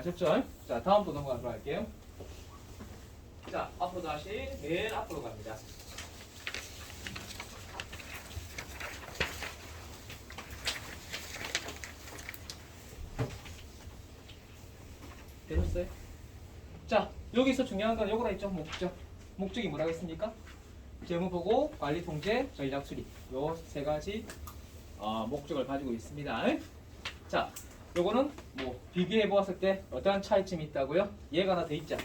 아셨죠? 자, 다음 또 넘어가도록 할게요. 자, 앞으로 다시 맨 앞으로 갑니다. 되셨어요? 자, 여기서 중요한 건 요거라 있죠? 목적. 목적이 뭐라고 했습니까? 재무보고, 관리 통제, 전략 수립. 요 세 가지 목적을 가지고 있습니다. 자, 요거는 뭐 비교해 보았을 때 어떠한 차이점이 있다고요? 얘가 하나 더 있죠.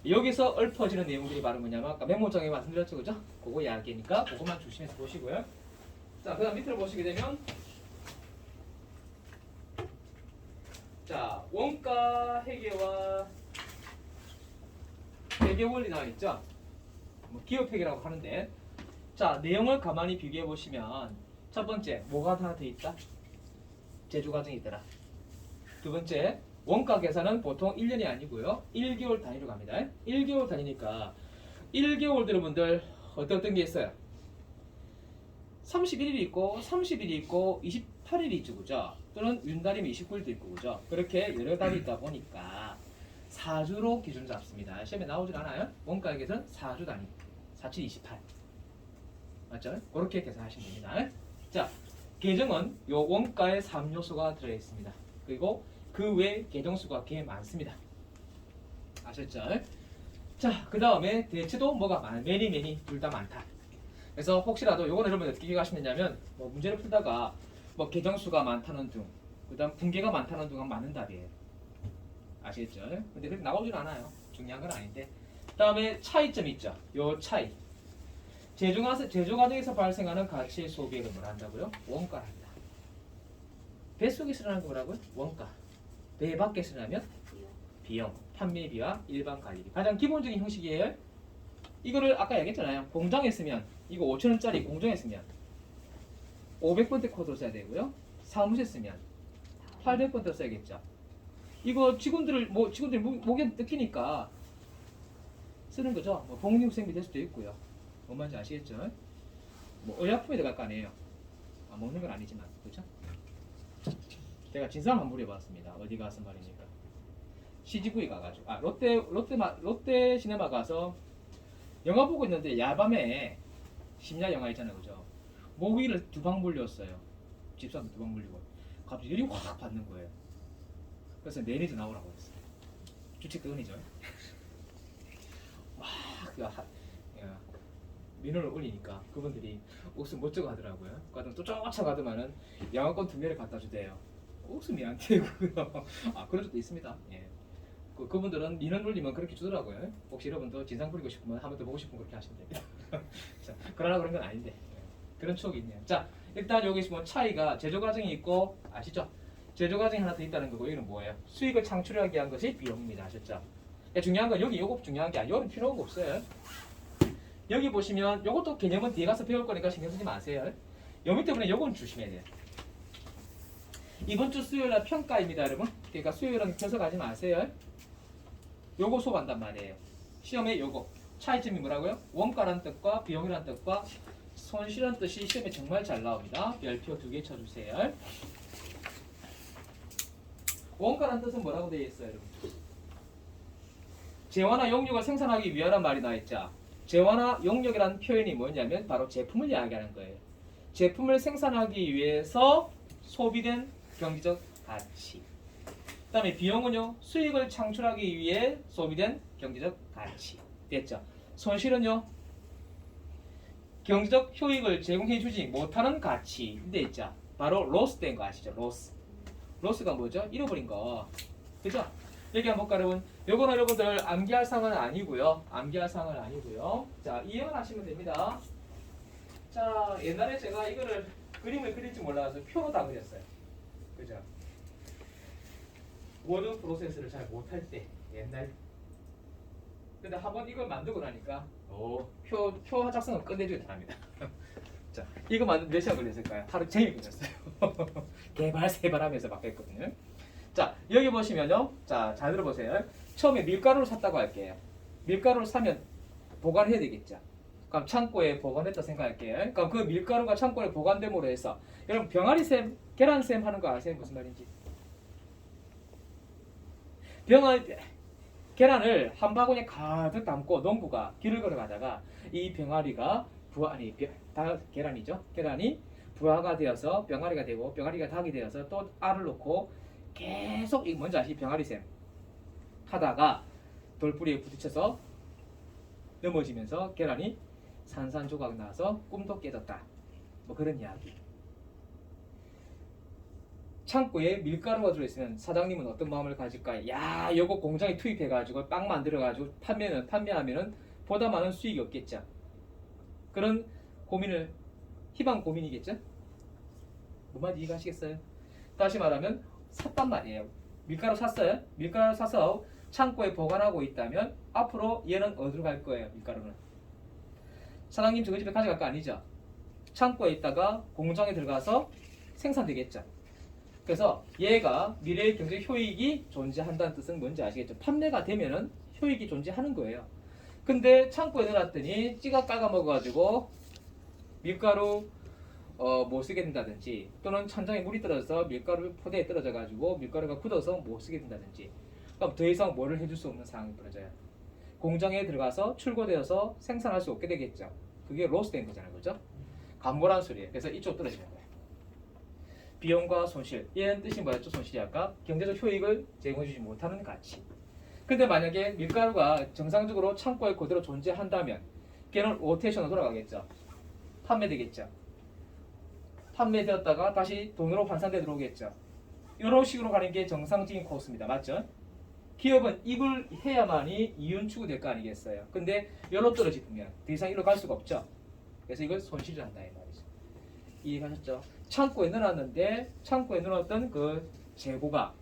여기서 얽혀지는 내용들이 바로 뭐냐면 아까 메모장에 말씀드렸죠, 그죠? 그거 이야기니까 그것만 조심해서 보시고요. 자, 그다음 밑으로 보시게 되면 자, 원가 회계와 회계 원리 나와 있죠? 뭐 기업 회계라고 하는데, 자, 내용을 가만히 비교해 보시면 첫 번째 뭐가 하나 더 있다? 제조 과정이 있더라. 두 번째 원가 계산은 보통 1년이 아니고요. 1개월 단위로 갑니다. 1개월 단위니까 1개월 여러분들 어떤 게 있어요? 31일이 있고 30일이 있고 28일이 있죠. 그죠? 또는 윤달이면 29일도 있고 그죠? 그렇게 여러 달이 있다 보니까 4주로 기준 잡습니다. 시험에 나오질 않아요. 원가 계산 4주 단위. 47, 28. 맞죠? 그렇게 계산하시면 됩니다. 자, 계정은 요 원가에 3요소가 들어있습니다. 그리고 그 외 계정수가 꽤 많습니다. 아셨죠? 자, 그 다음에 대체도 뭐가 많아? 매니 둘 다 많다. 그래서 혹시라도 요거는 여러분 어떻게 기억하시면 되냐면 뭐 문제를 풀다가 뭐 계정수가 많다는 등, 그 다음 분계가 많다는 등은 맞는 답이에요. 아시겠죠? 근데 그렇게 나오진 않아요. 중요한 건 아닌데. 그 다음에 차이점이 있죠. 요 차이. 제조 과정에서 발생하는 가치 소비액을 뭐라 한다고요? 원가를 합니다. 배 속에서 일어나는 거 뭐라고요? 원가. 배 밖에서 일어나면 비용. 판매비와 일반 관리비. 가장 기본적인 형식이에요. 이거를 아까 얘기했잖아요. 공장에 쓰면 이거 5,000원짜리 공장에 쓰면 500번대 코드로 써야 되고요. 사무실에 쓰면 800번대로 써야겠죠. 이거 직원들이 목에 느끼니까 쓰는 거죠. 뭐 복리후생비 될 수도 있고요. 뭔 말인지 아시겠죠? 뭐 의약품에 들어갈 거 아니에요. 먹는 건 아니지만, 그렇죠? 제가 진상 한번 물어봤습니다. 어디 가서 말입니까? CGV 가가지고 롯데 시네마 가서 영화 보고 있는데 야밤에 심야 영화 있잖아요, 그죠? 모기를 2방 물렸어요. 집사람도 2방 물리고 갑자기 열이 확 받는 거예요. 그래서 매니저 나오라고 했어요. 주책 때문이죠. 막 민원을 올리니까 그분들이 웃음 못 주고 하더라고요. 가끔 또 쫓아가더만은 영화권 2개를 갖다 주대요. 웃음이 안 되고요. 그런 적도 있습니다. 예. 그분들은 민원 올리면 그렇게 주더라고요. 혹시 여러분도 진상 부리고 싶으면 한 번 더 보고 싶으면 그렇게 하시면 됩니다. 자, 그러나 그런 건 아닌데 그런 추억이 있네요. 자, 일단 여기 뭐 차이가 제조 과정이 있고 아시죠? 제조 과정이 하나 더 있다는 거고 이거는 뭐예요? 수익을 창출하기 위한 것이 비용입니다. 아셨죠? 중요한 건 여기 요거 중요한 게 아니에요. 여기 필요한 거 없어요. 여기 보시면 요것도 개념은 뒤에 가서 배울 거니까 신경 쓰지 마세요. 요 밑에 보면 요건 조심해야 돼요. 이번 주 수요일날 평가입니다, 여러분. 그러니까 수요일은 펴서 가지 마세요. 요거 수업한단 말이에요. 시험에 요거 차이점이 뭐라고요? 원가란 뜻과 비용이란 뜻과 손실한 뜻이 시험에 정말 잘 나옵니다. 별표 2개 쳐주세요. 원가란 뜻은 뭐라고 되어 있어요, 여러분? 재화나 용역을 생산하기 위하란 말이 나와있죠. 재화나 용역이라는 표현이 뭐냐면 바로 제품을 이야기하는 거예요. 제품을 생산하기 위해서 소비된 경제적 가치. 그 다음에 비용은요, 수익을 창출하기 위해 소비된 경제적 가치. 됐죠? 손실은요, 경제적 효익을 제공해주지 못하는 가치. 돼 있죠? 바로 로스 된 거 아시죠? 로스. 로스가 뭐죠? 잃어버린 거. 그죠? 여기 한번 볼까, 여러분? 요거는 여러분들 암기할 상은 아니고요. 암기할 상은 아니고요. 자, 이해만 하시면 됩니다. 자, 옛날에 제가 이거를 그림을 그릴 줄 몰라서 표로 다 그렸어요. 그죠? 워드 프로세스를 잘 못할 때 옛날. 근데 한번 이걸 만들고 나니까 표 작성은 끝내주기 바랍니다. 자, 이거 만든 몇 시간 걸렸을까요? 하루 종일 걸렸어요. 개발 세발하면서 막 했거든요. 자, 여기 보시면요. 자, 잘 들어보세요. 처음에 밀가루를 샀다고 할게요. 밀가루를 사면 보관해야 되겠죠. 그럼 창고에 보관했다 생각할게요. 그럼 그 밀가루가 창고에 보관됨으로 해서 여러분 병아리쌤, 계란쌤 하는 거 아세요? 무슨 말인지? 계란을 한 바구니에 가득 담고 농부가 길을 걸어가다가 이 병아리가 계란이죠. 계란이 부화가 되어서 병아리가 되고 병아리가 닭이 되어서 또 알을 놓고 계속 이 뭔지 아시죠? 병아리샘 하다가 돌뿌리에 부딪혀서 넘어지면서 계란이 산산조각 나서 꿈도 깨졌다. 뭐 그런 이야기. 창고에 밀가루가 들어있으면 사장님은 어떤 마음을 가질까? 야, 요거 공장에 투입해가지고 빵 만들어가지고 판매하면은 보다 많은 수익이 없겠죠. 그런 고민을 희망 고민이겠죠. 뭔 말인지 이해하시겠어요? 다시 말하면 샀단 말이에요. 밀가루 샀어요. 밀가루 사서 창고에 보관하고 있다면 앞으로 얘는 어디로 갈 거예요? 밀가루는 사장님 저희 집에 가져갈 거 아니죠. 창고에 있다가 공장에 들어가서 생산되겠죠. 그래서 얘가 미래의 경제 효익이 존재한다는 뜻은 뭔지 아시겠죠? 판매가 되면은 효익이 존재하는 거예요. 근데 창고에 넣어놨더니 찌가 깔아먹어가지고 밀가루 못 쓰게 된다든지 또는 천장에 물이 떨어져서 밀가루 포대에 떨어져가지고 밀가루가 굳어서 못 쓰게 된다든지 그럼 더 이상 뭐를 해줄 수 없는 상황이 벌어져요. 공장에 들어가서 출고되어서 생산할 수 없게 되겠죠. 그게 로스된 거잖아요. 그죠? 감고란 소리예요. 그래서 이쪽 떨어지는 거예요. 비용과 손실. 얘는 뜻이 뭐였죠? 손실이 아까 경제적 효익을 제공해주지 못하는 가치. 근데 만약에 밀가루가 정상적으로 창고에 그대로 존재한다면 걔는 로테이션으로 돌아가겠죠. 판매되겠죠. 판매되었다가 다시 돈으로 환산돼 들어오겠죠. 이런 식으로 가는 게 정상적인 코스입니다. 맞죠? 기업은 이걸 해야만이 이윤 추구될 거 아니겠어요. 근데 여로 떨어지면 더 이상 이로 갈 수가 없죠. 그래서 이걸 손실을 한다 이 말이죠. 이해하셨죠? 창고에 넣어놨는데 창고에 넣어놨던 그 재고가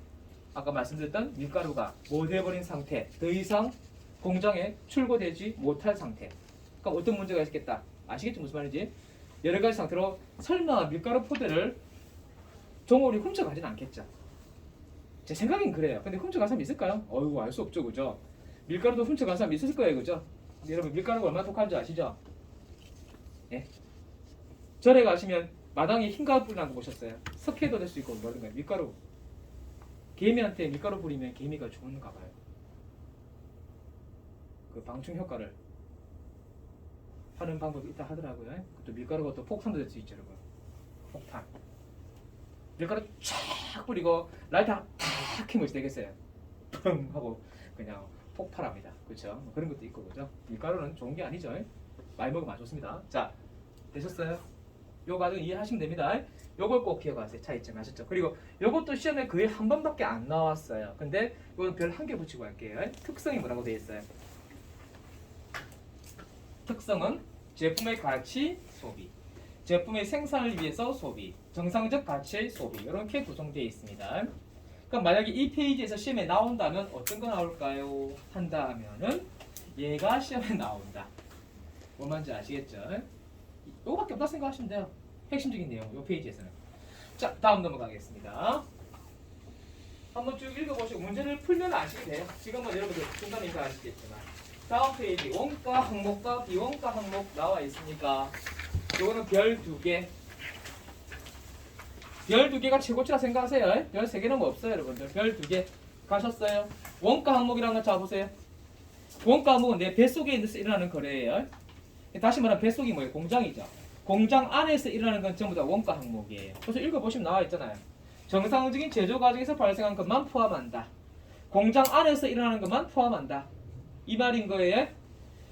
아까 말씀드렸던 밀가루가 못 해버린 상태, 더 이상 공장에 출고되지 못할 상태. 그럼 어떤 문제가 있겠다. 아시겠죠? 무슨 말인지? 여러 가지 상태로 설마 밀가루 포대를 종업원이 훔쳐가진 않겠죠. 제 생각엔 그래요. 근데 훔쳐간 사람 있을까요? 어이구 알 수 없죠, 그죠? 밀가루도 훔쳐간 사람 있을 거예요, 그죠? 여러분 밀가루가 얼마나 독한지 아시죠? 예? 절에 가시면 마당에 흰가루 뿌리는 거 보셨어요? 석회도 될 수 있고 뭐 이런 거예요. 밀가루. 개미한테 밀가루 뿌리면 개미가 죽는가 봐요. 그 방충 효과를 하는 방법이 있다 하더라고요. 또 밀가루가 또 폭탄도 될 수 있죠, 여러분. 폭탄. 밀가루 쫙 뿌리고 라이터 탁 켜면 되겠어요. 펑 하고 그냥 폭발합니다. 그렇죠? 뭐 그런 것도 있고 그죠? 밀가루는 좋은 게 아니죠. 많이 먹으면 안 좋습니다. 자, 되셨어요? 요 과정 이해하시면 됩니다. 요걸 꼭 기억하세요. 차이점 아셨죠? 그리고 요것도 시험에 거의 한 번밖에 안 나왔어요. 근데 이건 별 한 개 붙이고 할게요. 특성이 뭐라고 되어 있어요? 특성은 제품의 가치, 소비. 제품의 생산을 위해서 소비, 정상적 가치의 소비 이렇게 구성되어 있습니다. 그럼 만약에 이 페이지에서 시험에 나온다면 어떤 거 나올까요? 한다면은 얘가 시험에 나온다. 뭐 말인지 아시겠죠? 이거밖에 없다 생각하시면 돼요. 핵심적인 내용 이 페이지에서는. 자, 다음 넘어가겠습니다. 한번 쭉 읽어보시고 문제를 풀면 아시게 돼요. 지금은 여러분들 중간에 다 아시겠지만 다음 페이지 원가 항목과 비원가 항목 나와 있으니까 요거는 별 2개. 별 2개가 최고치라 생각하세요. 별 3개는 뭐 없어요, 여러분들. 별 2개 가셨어요. 원가 항목이라는 거 잡으세요. 원가 항목은 내 뱃속에 일어나는 거래예요. 다시 말하면 뱃속이 뭐예요? 공장이죠. 공장 안에서 일어나는 건 전부 다 원가 항목이에요. 그래서 읽어보시면 나와 있잖아요. 정상적인 제조 과정에서 발생한 것만 포함한다. 공장 안에서 일어나는 것만 포함한다. 이 말인 거예요.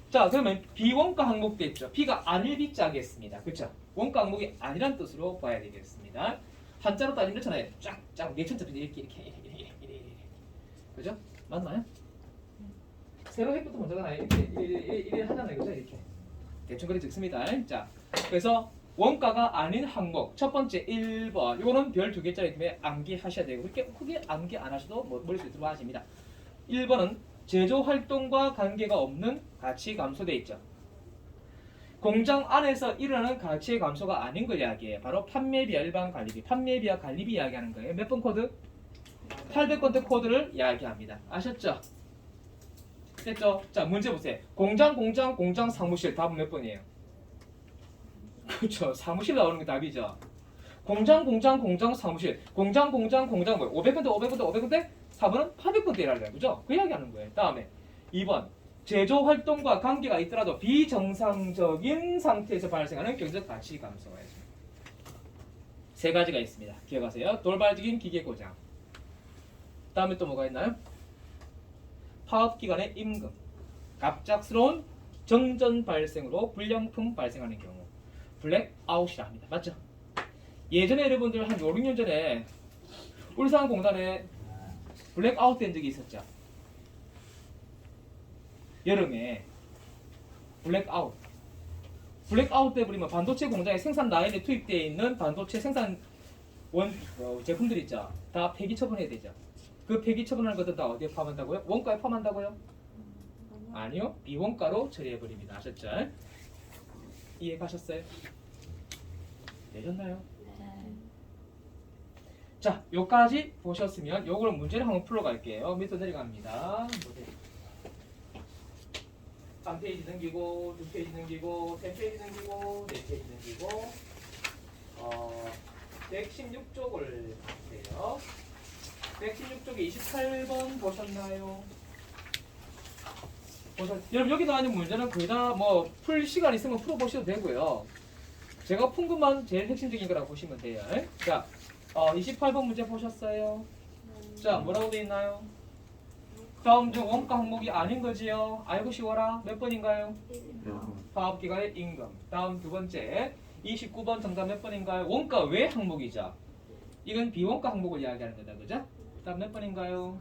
자, 그러면 비원가 항목도 있죠. 비가 아닐 비자겠습니다. 그렇죠? 원가 항목이 아니란 뜻으로 봐야 되겠습니다. 한자로 따지면 이렇잖아요. 쫙쫙 네천자 이렇게 그죠? 맞나요? 세로 획부터 먼저잖아요. 이렇게 하잖아요. 그죠? 이렇게 대충 그리 적습니다. 자, 그래서 원가가 아닌 항목 첫 번째 1번 이거는 별 2개짜리 때문에 암기하셔야 되고 그렇게 크게 암기 안 하셔도 머릿속에 들어가십니다. 1번은 제조 활동과 관계가 없는 가치 감소돼 있죠. 공장 안에서 일어나는 가치의 감소가 아닌 걸 이야기해요. 바로 판매비와 일반 관리비, 판매비와 관리비 이야기하는 거예요. 몇 번 코드? 800번째 코드를 이야기합니다. 아셨죠? 됐죠? 자, 문제 보세요. 공장, 사무실 답은 몇 번이에요? 그렇죠. 사무실 나오는 게 답이죠. 공장, 사무실. 공장 뭐예요? 500군데, 500군데, 500군데? 4번은 800번 대라는 그죠? 그 이야기 하는 거예요. 다음에 2번 제조 활동과 관계가 있더라도 비정상적인 상태에서 발생하는 경제적 가치 감소가 있습니다. 세 가지가 있습니다. 기억하세요. 돌발적인 기계 고장. 다음에 또 뭐가 있나요? 파업 기간의 임금. 갑작스러운 정전 발생으로 불량품 발생하는 경우 블랙아웃이라 합니다. 맞죠? 예전에 여러분들 한 5, 6년 전에 울산공단에 블랙아웃 된 적이 있었죠. 여름에 블랙아웃 때버리면 반도체 공장에 생산 라인에 투입되어 있는 반도체 생산 제품들 있죠. 다 폐기 처분해야 되죠. 그 폐기 처분하는 것들 다 어디에 포함한다고요? 원가에 포함한다고요? 아니요. 비원가로 처리해버립니다. 아셨죠? 이해 가셨어요? 되셨나요? 네. 자, 요까지 보셨으면 요걸 문제를 한번 풀어갈게요. 밑으로 내려갑니다. 한 페이지 넘기고, 2페이지 넘기고, 3페이지 넘기고, 4페이지 넘기고 116쪽을 보세요. 116쪽에 28번 보셨나요? 여러분 여기 나와 있는 문제는 거의 다 뭐 풀 시간 있으면 풀어보셔도 되고요. 제가 푼 것만 제일 핵심적인 거라고 보시면 돼요. 자, 28번 문제 보셨어요? 자, 뭐라고 되어 있나요? 다음 중 원가 항목이 아닌 거지요. 알고 쉬워라. 몇 번인가요? 파업기간의 임금. 다음 두 번째 29번 정답 몇 번인가요? 원가 외 항목이죠. 이건 비원가 항목을 이야기하는 거다. 그죠? 다음 몇 번인가요?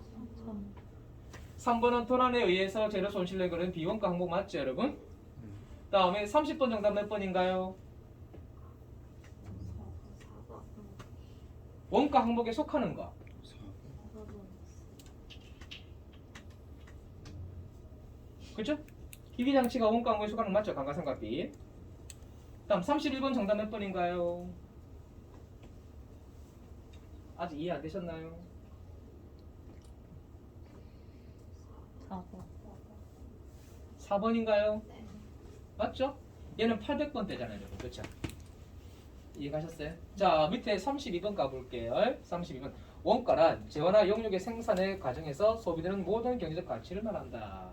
3번은 도난에 의해서 재료 손실을 거는 비원가 항목 맞죠 여러분? 다음에 30번 정답 몇 번인가요? 원가 항목에 속하는 거. 그렇죠? 희귀장치가 원가 항목에 속하는 거 맞죠? 감가상각비. 다음 31번 정답 몇 번인가요? 아직 이해 안 되셨나요? 4번인가요? 맞죠? 얘는 800번 대잖아요, 여러분. 그렇죠? 이해 가셨어요? 자, 밑에 32번 가볼게요. 32번. 원가란 재화나 용역의 생산의 과정에서 소비되는 모든 경제적 가치를 말한다.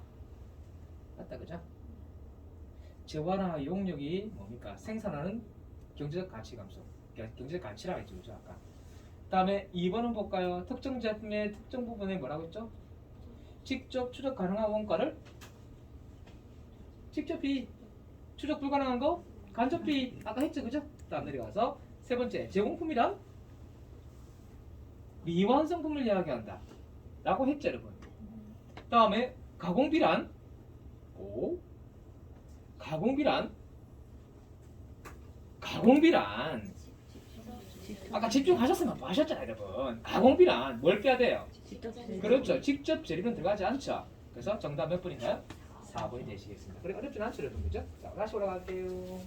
맞다, 그죠? 재화나 용역이 뭡니까? 생산하는 경제적 가치 감소. 경제적 가치라고 했죠, 그죠? 아까. 다음에 2번은 볼까요? 특정 제품의 특정 부분에 뭐라고 했죠? 직접 추적 가능한 원가를 직접 비 추적 불가능한 거 간접 비 아까 했죠, 그죠? 다음 내려가서 세 번째 제공품이란 미완성품을 이야기한다 라고 했죠, 여러분. 다음에 가공비란 가공비란 아까 집중하셨으면 뭐 하셨잖아요, 여러분. 가공비란 뭘 빼야 돼요? 그렇죠. 직접 재료는 들어가지 않죠. 그래서 정답 몇 번인가요? 4번이 되시겠습니다. 그래 어렵진 않죠, 여러분. 그죠? 자, 다시 올라갈게요.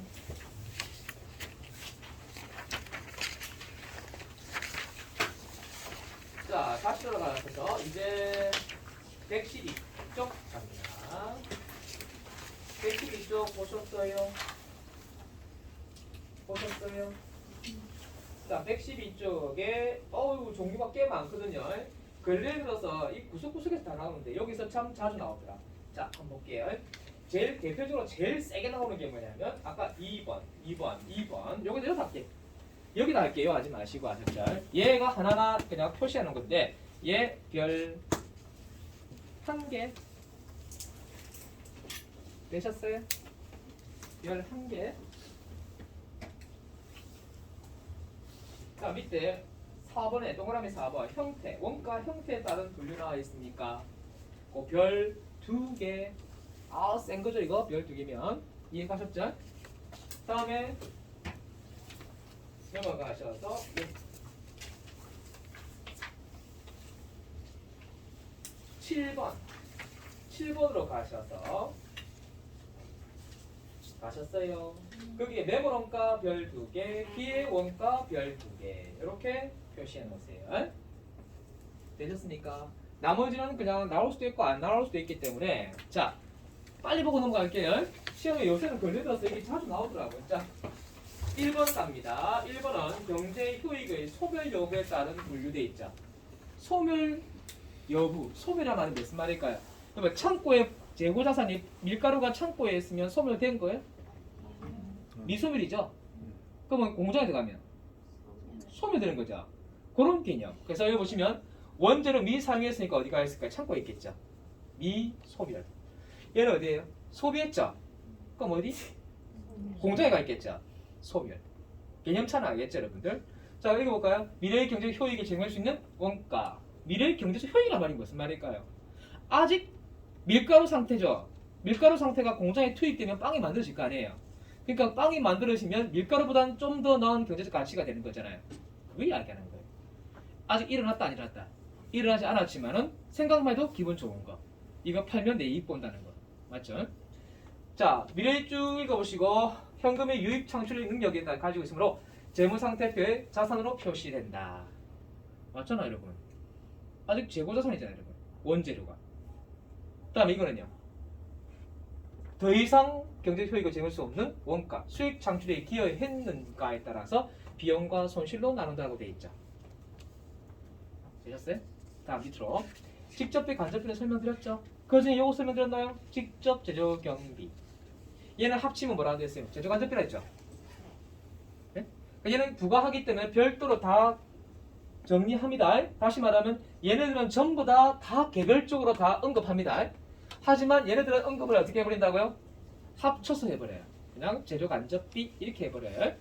자, 다시 올라가서 이제 112쪽 갑니다. 112쪽 보셨어요? 자, 112쪽에 종류가 꽤 많거든요. 근래에 들어서 이 구석구석에서 다 나오는데 여기서 참 자주 나오더라. 자, 한번 볼게요. 제일 대표적으로 제일 세게 나오는 게 뭐냐면 아까 2번 여기다 여기다 할게요. 여기다 할게요. 하지 마시고 하셨죠. 얘가 하나하나 그냥 표시하는 건데 얘 별 1개 되셨어요? 별 1개. 자, 밑에 4번에 동그라미 4번 형태, 원가 형태에 따른 분류 나와 있습니까? 그 별 2개. 센 거죠 이거? 별 2개면 이해 가셨죠? 다음에 넘어가셔서 7번으로 가셨어요. 거기에 매몰 원가 별 2개, 기회 원가 별 2개 이렇게 표시해 놓으세요. 되셨습니까? 나머지는 그냥 나올 수도 있고 안 나올 수도 있기 때문에 자, 빨리 보고 넘어갈게요. 시험에 요새는 걸려들어서 이게 자주 나오더라고요. 자, 1번 갑니다. 1번은 경제 효익의 소멸 요구에 따른 분류돼 있죠. 소멸 여부. 소멸이란 말이 무슨 말일까요? 그러면 창고에 재고자산이 밀가루가 창고에 있으면 소멸된 거예요? 미소멸이죠. 그러면 공장에 들어가면 소멸되는 거죠. 그런 개념. 그래서 여기 보시면 원재료 미사용했으니까 어디가 있을까요? 창고에 있겠죠. 미소멸. 얘는 어디예요? 소비했죠. 그럼 어디? 공장에 가 있겠죠. 소멸. 개념차는 알겠죠, 여러분들? 자, 읽어볼까요? 미래의 경제적 효익을 제공할 수 있는 원가. 미래의 경제적 효익이란 말이 무슨 말일까요? 아직 밀가루 상태죠. 밀가루 상태가 공장에 투입되면 빵이 만들어질 거 아니에요. 그러니까 빵이 만들어지면 밀가루보다는 좀 더 나은 경제적 가치가 되는 거잖아요. 그걸 이야기하는 거예요. 아직 일어났다 안 일어났다. 일어나지 않았지만은 생각만 해도 기분 좋은 거. 이거 팔면 내 이익 본다는 거. 맞죠? 자, 미래 쭉 읽어보시고 현금의 유입 창출 능력이 가지고 있으므로 재무상태표에 자산으로 표시된다. 맞잖아, 여러분. 아직 재고자산이잖아요, 여러분. 원재료가. 그 다음에 이거는요. 더 이상 경제 효익을 제공할 수 없는 원가, 수익 창출에 기여했는가에 따라서 비용과 손실로 나눈다고 되어 있죠. 되셨어요? 다음 밑으로 직접비, 간접비는 설명드렸죠. 그 중에 요거 설명드렸나요? 직접 제조 경비. 얘는 합치면 뭐라고 되어 있어요? 제조 간접비라 했죠. 네? 얘는 부과하기 때문에 별도로 다 정리합니다. 다시 말하면 얘네들은 전부 다 개별적으로 다 언급합니다. 하지만 얘네들은 언급을 어떻게 해버린다고요? 합쳐서 해버려요. 그냥 재료 간접비 이렇게 해버려요.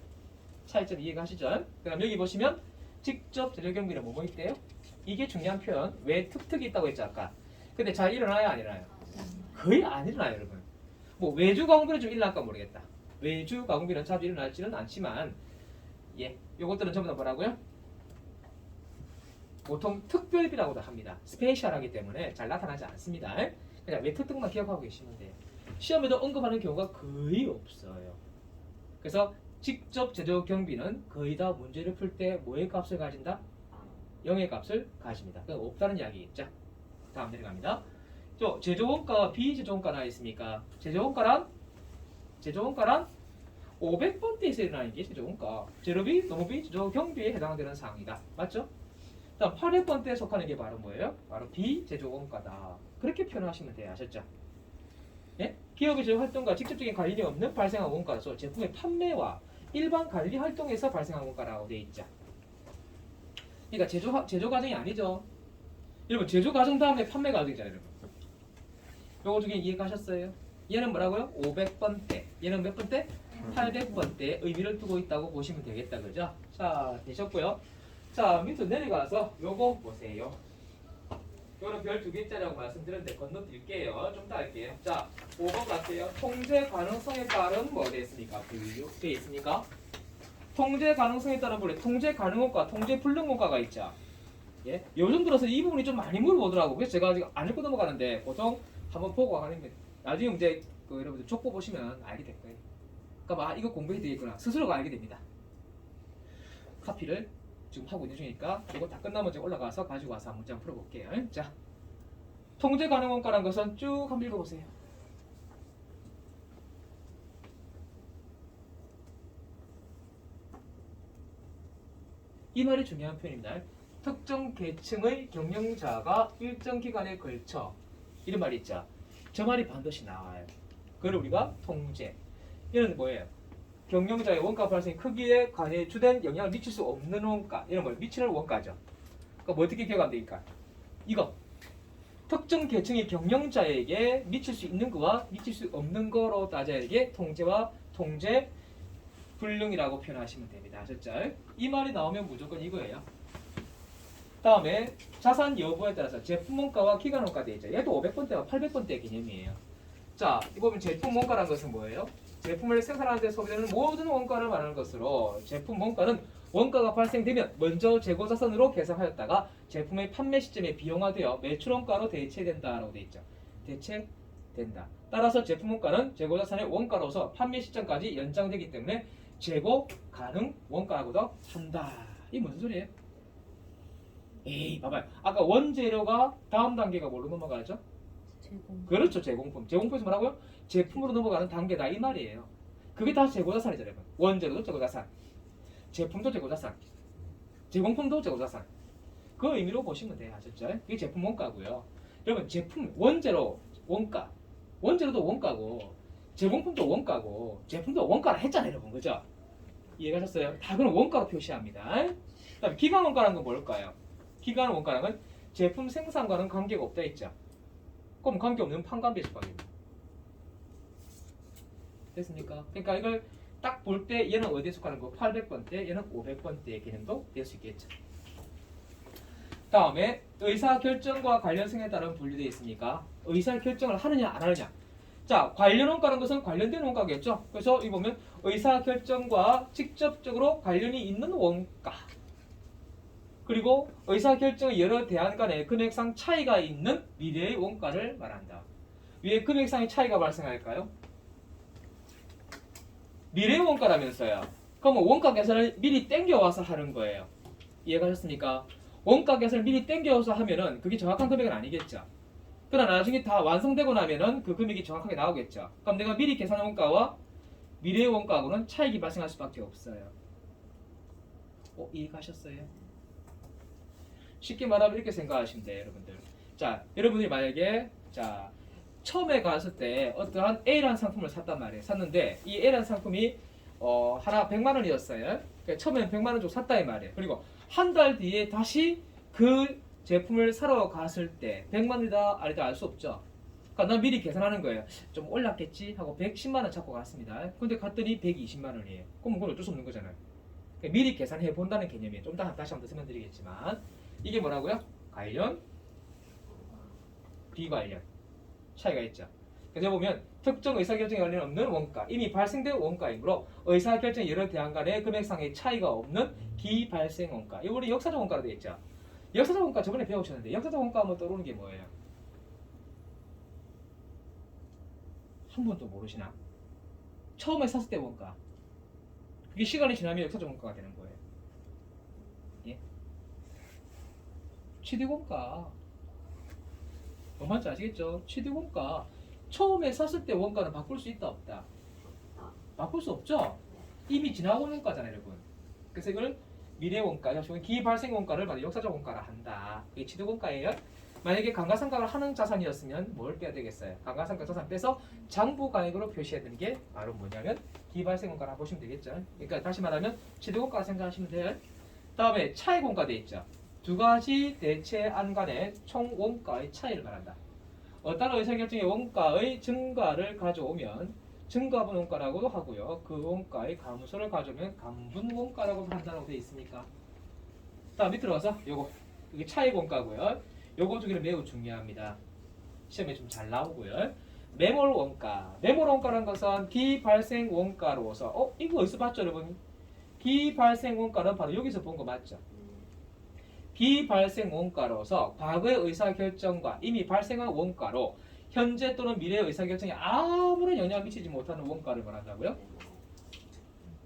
차이점 이해가시죠? 그럼 여기 보시면 직접 재료 경비는 뭐뭐 있대요? 이게 중요한 표현. 왜 특특이 있다고 했죠 아까? 근데 잘 일어나요 안 일어나요? 거의 안 일어나요 여러분. 뭐 외주 가공비는 좀 일어날까 모르겠다. 외주 가공비는 자주 일어날지는 않지만 예, 요것들은 전부 다 뭐라고요? 보통 특별비라고도 합니다. 스페셜하기 때문에 잘 나타나지 않습니다. 그냥 왜 특특만 기억하고 계시면 돼요. 시험에도 언급하는 경우가 거의 없어요. 그래서 직접 제조 경비는 거의 다 문제를 풀 때 뭐의 값을 가진다? 0의 값을 가집니다. 그러니까 없다는 이야기겠죠. 다음 내려갑니다. 저 제조원가와 비제조원가 나와 있습니까? 제조원가란 500번대에서 일어나는 게 제조원가. 재료비, 노무비, 제조 경비에 해당되는 사항이다. 맞죠? 다음 800번대에 속하는 게 바로 뭐예요? 바로 비제조원가다. 그렇게 표현하시면 돼요. 아셨죠? 예? 기업의 제조 활동과 직접적인 관련이 없는 발생한 원가로서 제품의 판매와 일반 관리 활동에서 발생한 원가라고 되어 있죠. 그러니까 제조 과정이 아니죠. 여러분 제조 과정 다음에 판매 과정이잖아요. 여러분. 요거 중에 이해가셨어요? 얘는 뭐라고요? 500번대. 얘는 몇 번대? 800번대에 의미를 두고 있다고 보시면 되겠다. 그죠? 자, 되셨고요. 자, 밑으로 내려가서 요거 보세요. 요거는 별 2개짜리라고 말씀드렸는데 건너뛸게요. 좀 더 할게요. 자, 5번 갈게요. 통제 가능성에 따른 뭐 되어 있습니까? 통제 가능성에 따른 부분, 통제 가능원가, 통제 불능원가가 있죠. 예? 요즘 들어서 이 부분이 좀 많이 물어보더라고. 그래서 제가 아직 안 읽고 넘어가는데 보통 한번 보고 가는 게 나중에 문제 여러분들 족보 보시면 알게 될 거예요. 그러니까 막 이거 공부해야 되겠구나. 스스로가 알게 됩니다. 카피를 지금 하고 있는 중이니까 이거 다 끝나면 이제 올라가서 가지고 와서 한 문장 풀어볼게요. 자, 통제 가능 원가라는 것은 쭉 한번 읽어보세요. 이 말이 중요한 표현입니다. 특정 계층의 경영자가 일정 기간에 걸쳐 이런 말이 있죠. 저 말이 반드시 나와요. 그걸 우리가 통제. 이는 뭐예요? 경영자의 원가 발생 크기에 관해 주된 영향을 미칠 수 없는 원가. 이런 걸 미치는 원가죠. 그러니까 뭐 어떻게 기억하면 되니까? 이거 특정 계층의 경영자에게 미칠 수 있는 거와 미칠 수 없는 거로 따져야 이게 통제와 통제 불능이라고 표현하시면 됩니다. 아셨죠? 이 말이 나오면 무조건 이거예요. 다음에 자산 여부에 따라서 제품 원가와 기간 원가 되어 있죠. 얘도 500번대와 800번대 개념이에요. 자, 이 보면 제품 원가라는 것은 뭐예요? 제품을 생산하는 데 소비되는 모든 원가를 말하는 것으로 제품 원가는 원가가 발생되면 먼저 재고 자산으로 계산하였다가 제품의 판매 시점에 비용화되어 매출 원가로 대체된다라고 되어 있죠. 대체된다. 따라서 제품 원가는 재고 자산의 원가로서 판매 시점까지 연장되기 때문에 재고 가능 원가라고도 한다. 이게 무슨 소리예요? 에이, 봐봐요. 아까 원재료가 다음 단계가 뭘로 넘어가죠? 제공. 그렇죠, 제공품. 제공품에서 뭐라고요? 제품으로 넘어가는 단계다 이 말이에요. 그게 다 재고자산이죠, 여러분. 원재료도 재고자산, 제품도 재고자산, 제공품도 재고자산. 그 의미로 보시면 돼요. 아셨죠? 이게 제품 원가고요. 여러분 제품 원재료 원가, 원재료도 원가고 제공품도 원가고 제품도 원가라 했잖아요, 여러분. 그죠? 이해가셨어요? 다 그런 원가로 표시합니다. 그다음에 기간 원가라는 건 뭘까요? 기간 원가라는 건 제품 생산과는 관계가 없다 했죠. 그럼 관계없는 판관비에 속합니다. 됐습니까? 그러니까 이걸 딱 볼 때 얘는 어디에 속하는 거? 800번대, 얘는 500번대의 개념도 될 수 있겠죠. 다음에 의사결정과 관련성에 따른 분류되어 있으니까 의사결정을 하느냐 안 하느냐. 자, 관련 원가라는 것은 관련된 원가겠죠. 그래서 이 보면 의사결정과 직접적으로 관련이 있는 원가, 그리고 의사결정의 여러 대안 간의 금액상 차이가 있는 미래의 원가를 말한다. 왜 금액상의 차이가 발생할까요? 미래의 원가라면서요. 그러면 원가 계산을 미리 땡겨와서 하는 거예요. 이해가셨습니까? 원가 계산을 미리 땡겨와서 하면은 그게 정확한 금액은 아니겠죠. 그러나 나중에 다 완성되고 나면은 그 금액이 정확하게 나오겠죠. 그럼 내가 미리 계산한 원가와 미래의 원가하고는 차익이 발생할 수밖에 없어요. 이해가셨어요? 쉽게 말하면 이렇게 생각하시면 돼요, 여러분들. 자, 여러분들이 만약에 자 처음에 갔을 때 어떠한 A라는 상품을 샀단 말이에요. 샀는데 이 A라는 상품이 하나 100만 원이었어요. 그러니까 처음에는 100만 원 주고 샀다 이 말이에요. 그리고 한 달 뒤에 다시 그 제품을 사러 갔을 때 100만 원이다 아니다 알 수 없죠. 그러니까 난 미리 계산하는 거예요. 좀 올랐겠지 하고 110만 원 찾고 갔습니다. 근데 갔더니 120만 원이에요. 그럼 그건 어쩔 수 없는 거잖아요. 그러니까 미리 계산해 본다는 개념이에요. 좀 더 다시 한번 설명드리겠지만 이게 뭐라고요? 관련, 비관련 차이가 있죠. 그래서 보면 특정 의사결정에 관련 없는 원가, 이미 발생된 원가이므로 의사결정 여러 대안 간의 금액상의 차이가 없는 비발생 원가. 이거 우리 역사적 원가로 되어 있죠. 역사적 원가 저번에 배우셨는데 역사적 원가 하면 떠오르는 게 뭐예요? 한 번도 모르시나? 처음에 샀을 때 원가. 그게 시간이 지나면 역사적 원가가 되는 거예요. 예? 취득원가. 뭔지 아시겠죠? 취득원가. 처음에 샀을 때 원가는 바꿀 수 있다 없다? 바꿀 수 없죠? 이미 지나고 있는 원가잖아요, 여러분. 그래서 이걸 미래 원가, 기발생 원가를 역사적 원가라 한다. 이게 취득원가예요. 만약에 감가상각을 하는 자산이었으면 뭘 빼야 되겠어요? 감가상각 자산 빼서 장부가액으로 표시해야 되는 게 바로 뭐냐면 기발생 원가라고 보시면 되겠죠. 그러니까 다시 말하면 취득원가 생각하시면 돼요. 다음에 차익 원가 돼 있죠. 두 가지 대체안 간의 총 원가의 차이를 말한다. 어떤 의사결정의 원가의 증가를 가져오면 증가분 원가라고도 하고요. 그 원가의 감소를 가져오면 감분 원가라고도 한다고 되어 있으니까. 다음 밑으로 가서 요거 이게 차익 원가고요. 요거 두 개는 매우 중요합니다. 시험에 좀 잘 나오고요. 매몰 원가. 매몰 원가라는 것은 비발생 원가로서 이거 어디서 봤죠, 여러분? 비발생 원가는 바로 여기서 본 거 맞죠? 비발생 원가로서 과거의 의사결정과 이미 발생한 원가로 현재 또는 미래의 의사결정에 아무런 영향을 미치지 못하는 원가를 말한다고요?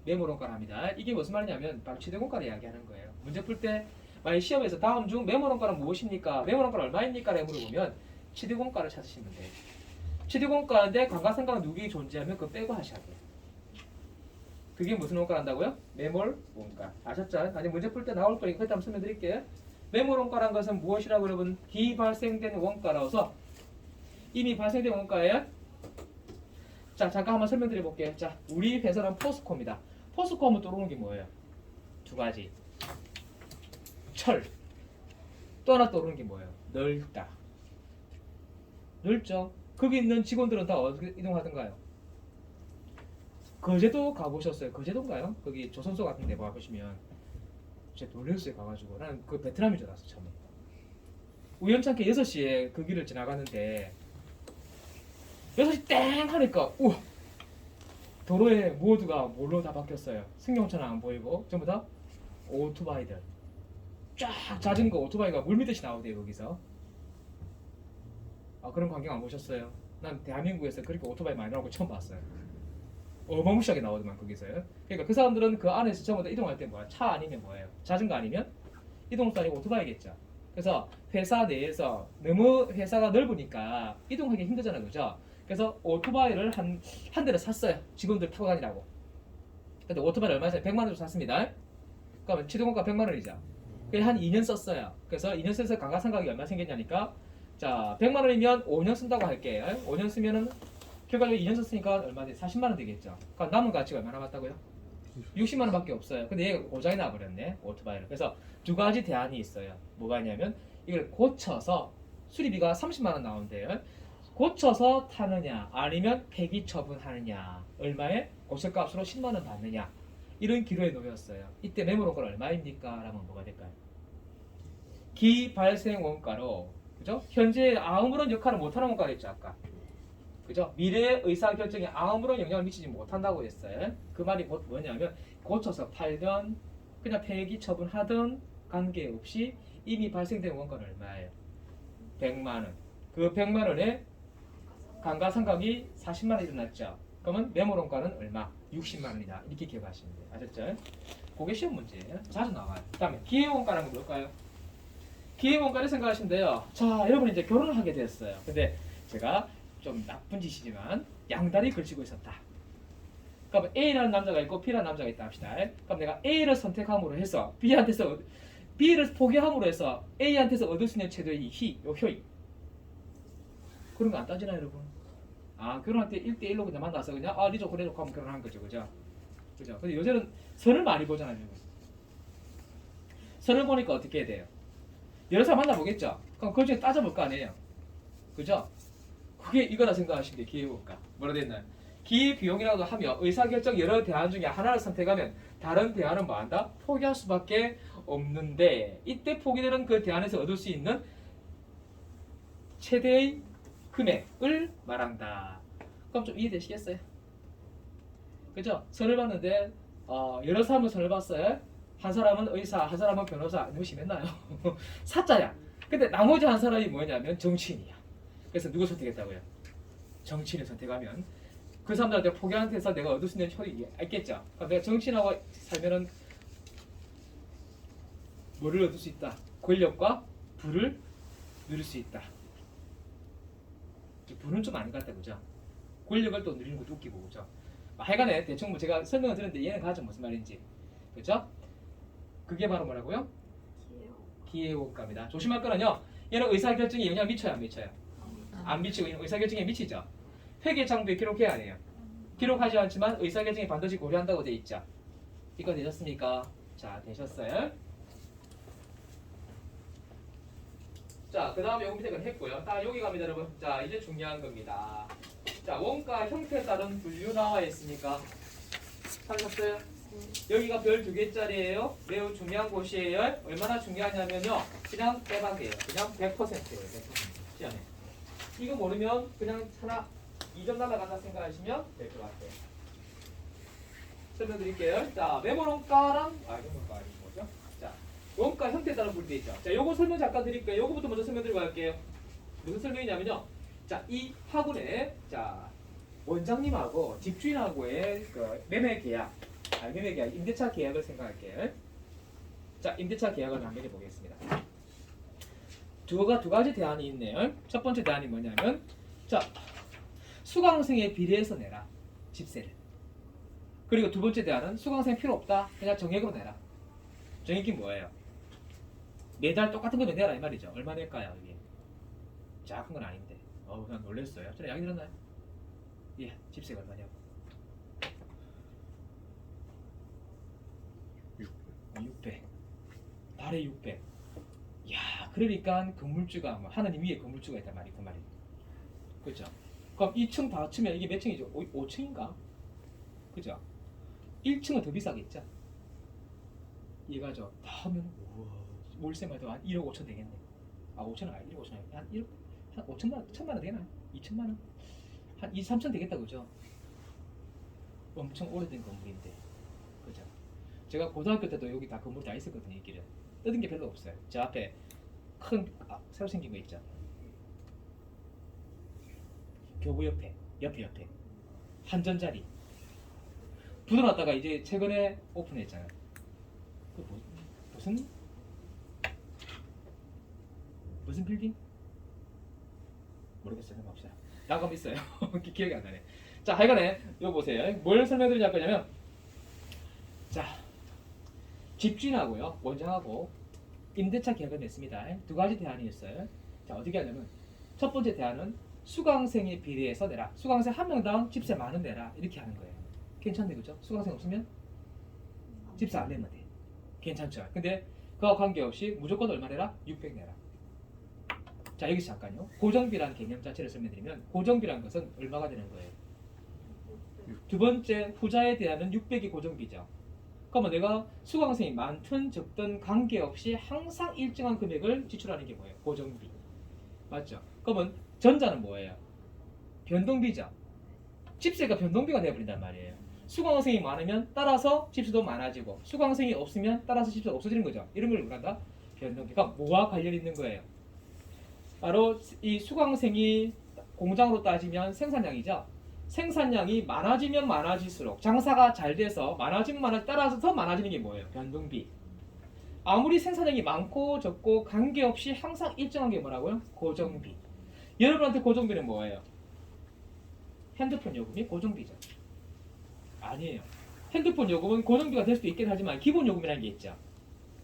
매몰 원가를 합니다. 이게 무슨 말이냐면 바로 취득원가를 이야기하는 거예요. 문제 풀 때 만약 시험에서 다음 중 매몰 원가는 무엇입니까? 매몰 원가는 얼마입니까? 라고 물어보면 취득원가를 찾으시면 돼요. 취득원가인데 감가상각은 누구이 존재하면 그거 빼고 하셔야 돼요. 그게 무슨 원가를 한다고요? 매몰 원가. 아셨죠? 아직 문제 풀 때 나올 거니까 그때 한번 설명드릴게요. 매몰 원가라는 것은 무엇이라고 여러분? 비발생된 원가라서 이미 발생된 원가예요. 자, 잠깐 한번 설명드려 볼게요. 자, 우리 회사는 포스코입니다. 포스코 하면 떠오르는 게 뭐예요? 두 가지. 철. 또 하나 떠오르는 게 뭐예요? 넓다. 넓죠? 거기 있는 직원들은 다 어떻게 이동하던가요? 거제도 가보셨어요? 거제도인가요? 거기 조선소 같은 데 가보시면 제가 놀랐어요. 가가지고 나는 그 베트남인 줄 알았어 처음에. 우연찮게 6시에 그 길을 지나가는데 6시 땡 하니까 우와, 도로에 모두가 뭘로 다 바뀌었어요. 승용차는 안 보이고 전부 다 오토바이들, 쫙 자전거 오토바이가 물밀듯이 나오대요. 거기서 그런 광경 안 보셨어요? 난 대한민국에서 그렇게 오토바이 많이 나오고 처음 봤어요. 어마무시하게 나오더만 거기서요. 그러니까 그 사람들은 그 안에서 전부 다 이동할 때 뭐야? 차 아니면 뭐예요? 자전거 아니면 이동도 아니고 오토바이겠죠. 그래서 회사 내에서 너무 회사가 넓으니까 이동하기 힘들잖아요, 그죠? 그래서 오토바이를 한 대를 샀어요. 직원들 타고 다니라고. 근데 오토바이를 얼마에 샀어요? 100만 원 주고 샀습니다. 그러면 취득원가 100만 원이죠. 그게 한 2년 썼어요. 그래서 2년 써서 감가상각이 얼마 생겼냐니까 자 100만 원이면 5년 쓴다고 할게요. 5년 쓰면은 결과적으로 2년 썼으니까 얼마 돼? 40만 원 되겠죠. 그러니까 남은 가치가 얼마나 남았다고요? 60만 원밖에 없어요. 근데 얘가 고장이 나버렸네 오토바이를. 그래서 두 가지 대안이 있어요. 뭐가 있냐면 이걸 고쳐서 수리비가 30만 원 나온대요. 고쳐서 타느냐 아니면 폐기 처분하느냐 얼마에 고철값으로 10만 원 받느냐 이런 기로에 놓였어요. 이때 메모로 건 얼마입니까? 라면 뭐가 될까요? 기발생 원가로 그죠? 현재 아무런 역할을 못하는 원가가 있죠 아까. 그죠? 미래의 의사결정에 아무런 영향을 미치지 못한다고 했어요. 그 말이 뭐냐면 고쳐서 팔든 그냥 폐기 처분하든 관계없이 이미 발생된 원가는 얼마예요? 100만 원. 그 100만 원에 감가상각이 40만 원 일어났죠. 그러면 메모론가는 얼마? 60만 원이다. 이렇게 기억하시면 돼요. 아셨죠? 그게 시험 문제예요. 자주 나와요. 그 다음에 기회원가라는 건 뭘까요? 기회원가를 생각하시면 돼요. 자, 여러분이 이제 결혼을 하게 됐어요. 근데 제가 좀 나쁜 짓이지만 양다리 걸치고 있었다. 그럼 A라는 남자가 있고 B라는 남자가 있다 합시다. 그럼 내가 A를 선택함으로 해서 B를 포기함으로 해서 A한테서 얻을 수 있는 최대의 효익 그런 거 안 따지나 여러분? 아 결혼할 때 1대1로 그냥 만나서 그냥 네 좋고 내 좋고 하면 결혼한 거죠, 그죠? 그죠? 근데 요새는 선을 많이 보잖아요. 선을 보니까 어떻게 해야 돼요? 여러 사람 만나보겠죠? 그럼 그 중에 따져볼 거 아니에요? 그죠? 그게 이거다 생각하시면 돼요. 기회원가. 뭐라 됐나요? 기회비용이라고 하며 의사결정 여러 대안 중에 하나를 선택하면 다른 대안은 뭐한다? 포기할 수밖에 없는데 이때 포기되는 그 대안에서 얻을 수 있는 최대의 금액을 말한다. 그럼 좀 이해되시겠어요? 그죠? 선을 봤는데 여러 사람은 선을 봤어요. 한 사람은 의사, 한 사람은 변호사. 너무 심했나요? 사자야. 근데 나머지 한 사람이 뭐냐면 정치인이야. 그래서 누구 선택했다고요? 정치인을 선택하면 그 사람들한테 포기한 데서 내가 얻을 수 있는 효익이 있겠죠. 그러니까 내가 정치인하고 살면은 뭐를 얻을 수 있다? 권력과 부를 누릴 수 있다. 부는 좀 아닌 것 같다, 그죠? 권력을 또 누리는 것도 웃기고, 그죠? 하여간에 대충 뭐 제가 설명을 드렸는데 얘는 가져 무슨 말인지, 그죠? 그게 바로 뭐라고요? 기회원가입니다. 조심할 거는요. 얘는 의사결정에 영향을 미쳐요, 안 미쳐요? 안 미치고 있는 의사결정에 미치죠. 회계장부에 기록해야 해요. 기록하지 않지만 의사결정에 반드시 고려한다고 되어 있죠. 이거 되셨습니까? 자, 되셨어요? 자, 그 다음에 요거 밑에 건 했고요. 딱 여기 갑니다, 여러분. 자, 이제 중요한 겁니다. 자, 원가 형태에 따른 분류 나와 있으니까 찾으셨어요? 여기가 별 2개짜리예요. 매우 중요한 곳이에요. 얼마나 중요하냐면요. 그냥 빼박이에요. 그냥 100%예요. 100%. 시험에. 이거 모르면 그냥 하나 2점 날라간다 생각하시면 될 것 같아요. 설명드릴게요. 자, 메모원가랑 메모원가 아니고 뭐죠? 자, 원가 형태에 따라 분류돼 있죠. 자, 요거 설명 잠깐 드릴게요. 요거부터 먼저 설명드리고 갈게요. 무슨 설명이냐면요. 자, 이 학원에 자 원장님하고 집주인하고의 그 매매 계약, 매매 계약, 임대차 계약을 생각할게요. 자, 임대차 계약을 한번 해보겠습니다. 두 가지 대안이 있네요. 첫 번째 대안이 뭐냐면, 자, 수강생에 비례해서 내라 집세를. 그리고 두 번째 대안은 수강생 필요 없다. 그냥 정액으로 내라. 정액이 뭐예요? 매달 똑같은 거면 내라 이 말이죠. 얼마 낼까요 이게? 작은 건 아닌데. 그냥 놀랐어요. 저는 양이 들었나요? 예, 집세가 얼마냐고. 600. 달에 600. 야, 그러니까 건물주가 뭐 하나님 위에 건물주가 있단 말이 그 말이. 그렇죠? 그럼 2층 다 합치면 이게 몇 층이죠? 5층인가? 그죠? 1층은 더 비싸겠죠? 이해가죠? 다 하면 월세만 더 한 1억 5천 되겠네. 5천은 아니 1억 5천 아니 한 1억 한 5천만 원, 1천만 원 되나요? 2천만 원? 한 2, 3천 되겠다 그죠? 엄청 오래된 건물인데. 그죠? 제가 고등학교 때도 여기 다 건물 다 있었거든요. 이 길은. 뜯은 게 별로 없어요. 저 앞에 큰 새로 생긴 거 있죠. 교구 옆에 한전자리 부들었다가 이제 최근에 오픈했잖아요. 그 무슨 빌딩? 모르겠어요. 봅시다. 나감 있어요. 기억이 안 나네. 자, 하여간에 이거 보세요. 뭘 설명드리려고 하냐면, 자, 집주인하고요, 원장하고 임대차 계약을 냈습니다. 두 가지 대안이 있어요. 자, 어떻게 하냐면 첫 번째 대안은 수강생에 비례해서 내라. 수강생 한 명당 집세 만원 내라. 이렇게 하는 거예요. 괜찮네, 그죠? 수강생 없으면 집세 안 내면 돼. 괜찮죠? 근데 그와 관계없이 무조건 얼마 내라? 600 내라. 자, 여기서 잠깐요. 고정비라는 개념 자체를 설명드리면 고정비라는 것은 얼마가 되는 거예요? 두 번째 후자에 대한 600이 고정비죠. 그러면 내가 수강생이 많든 적든 관계없이 항상 일정한 금액을 지출하는 게 뭐예요? 고정비. 맞죠? 그러면 전자는 뭐예요? 변동비죠. 집세가 변동비가 되어버린단 말이에요. 수강생이 많으면 따라서 집세도 많아지고 수강생이 없으면 따라서 집세가 없어지는 거죠. 이런 걸 뭐란다? 변동비가 뭐와 관련이 있는 거예요? 바로 이 수강생이 공장으로 따지면 생산량이죠. 생산량이 많아지면 많아질수록 장사가 잘 돼서 많아지면 따라서 더 많아지는 게 뭐예요? 변동비. 아무리 생산량이 많고 적고 관계없이 항상 일정한 게 뭐라고요? 고정비. 여러분한테 고정비는 뭐예요? 핸드폰 요금이 고정비죠. 아니에요. 핸드폰 요금은 고정비가 될 수도 있긴 하지만 기본 요금이라는 게 있죠.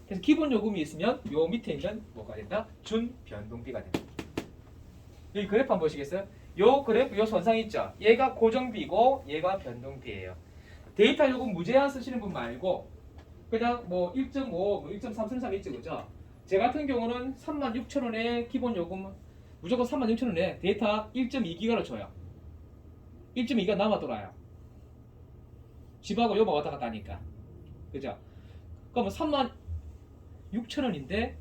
그래서 기본 요금이 있으면 요 밑에 있는 뭐가 된다? 준 변동비가 된다. 여기 그래프 한번 보시겠어요? 요 그래프 요 선상 있죠? 얘가 고정비고 얘가 변동비예요. 데이터 요금 무제한 쓰시는 분 말고 그냥 뭐 1.5, 뭐 1.3 쓰는 사람이 있죠, 그죠? 제 같은 경우는 36,000원에 기본 요금 무조건 36,000원에 데이터 1.2기가를 줘요. 1.2기가 남아 돌아요. 집하고 요만 왔다 갔다 하니까. 그죠? 그러면 36,000원인데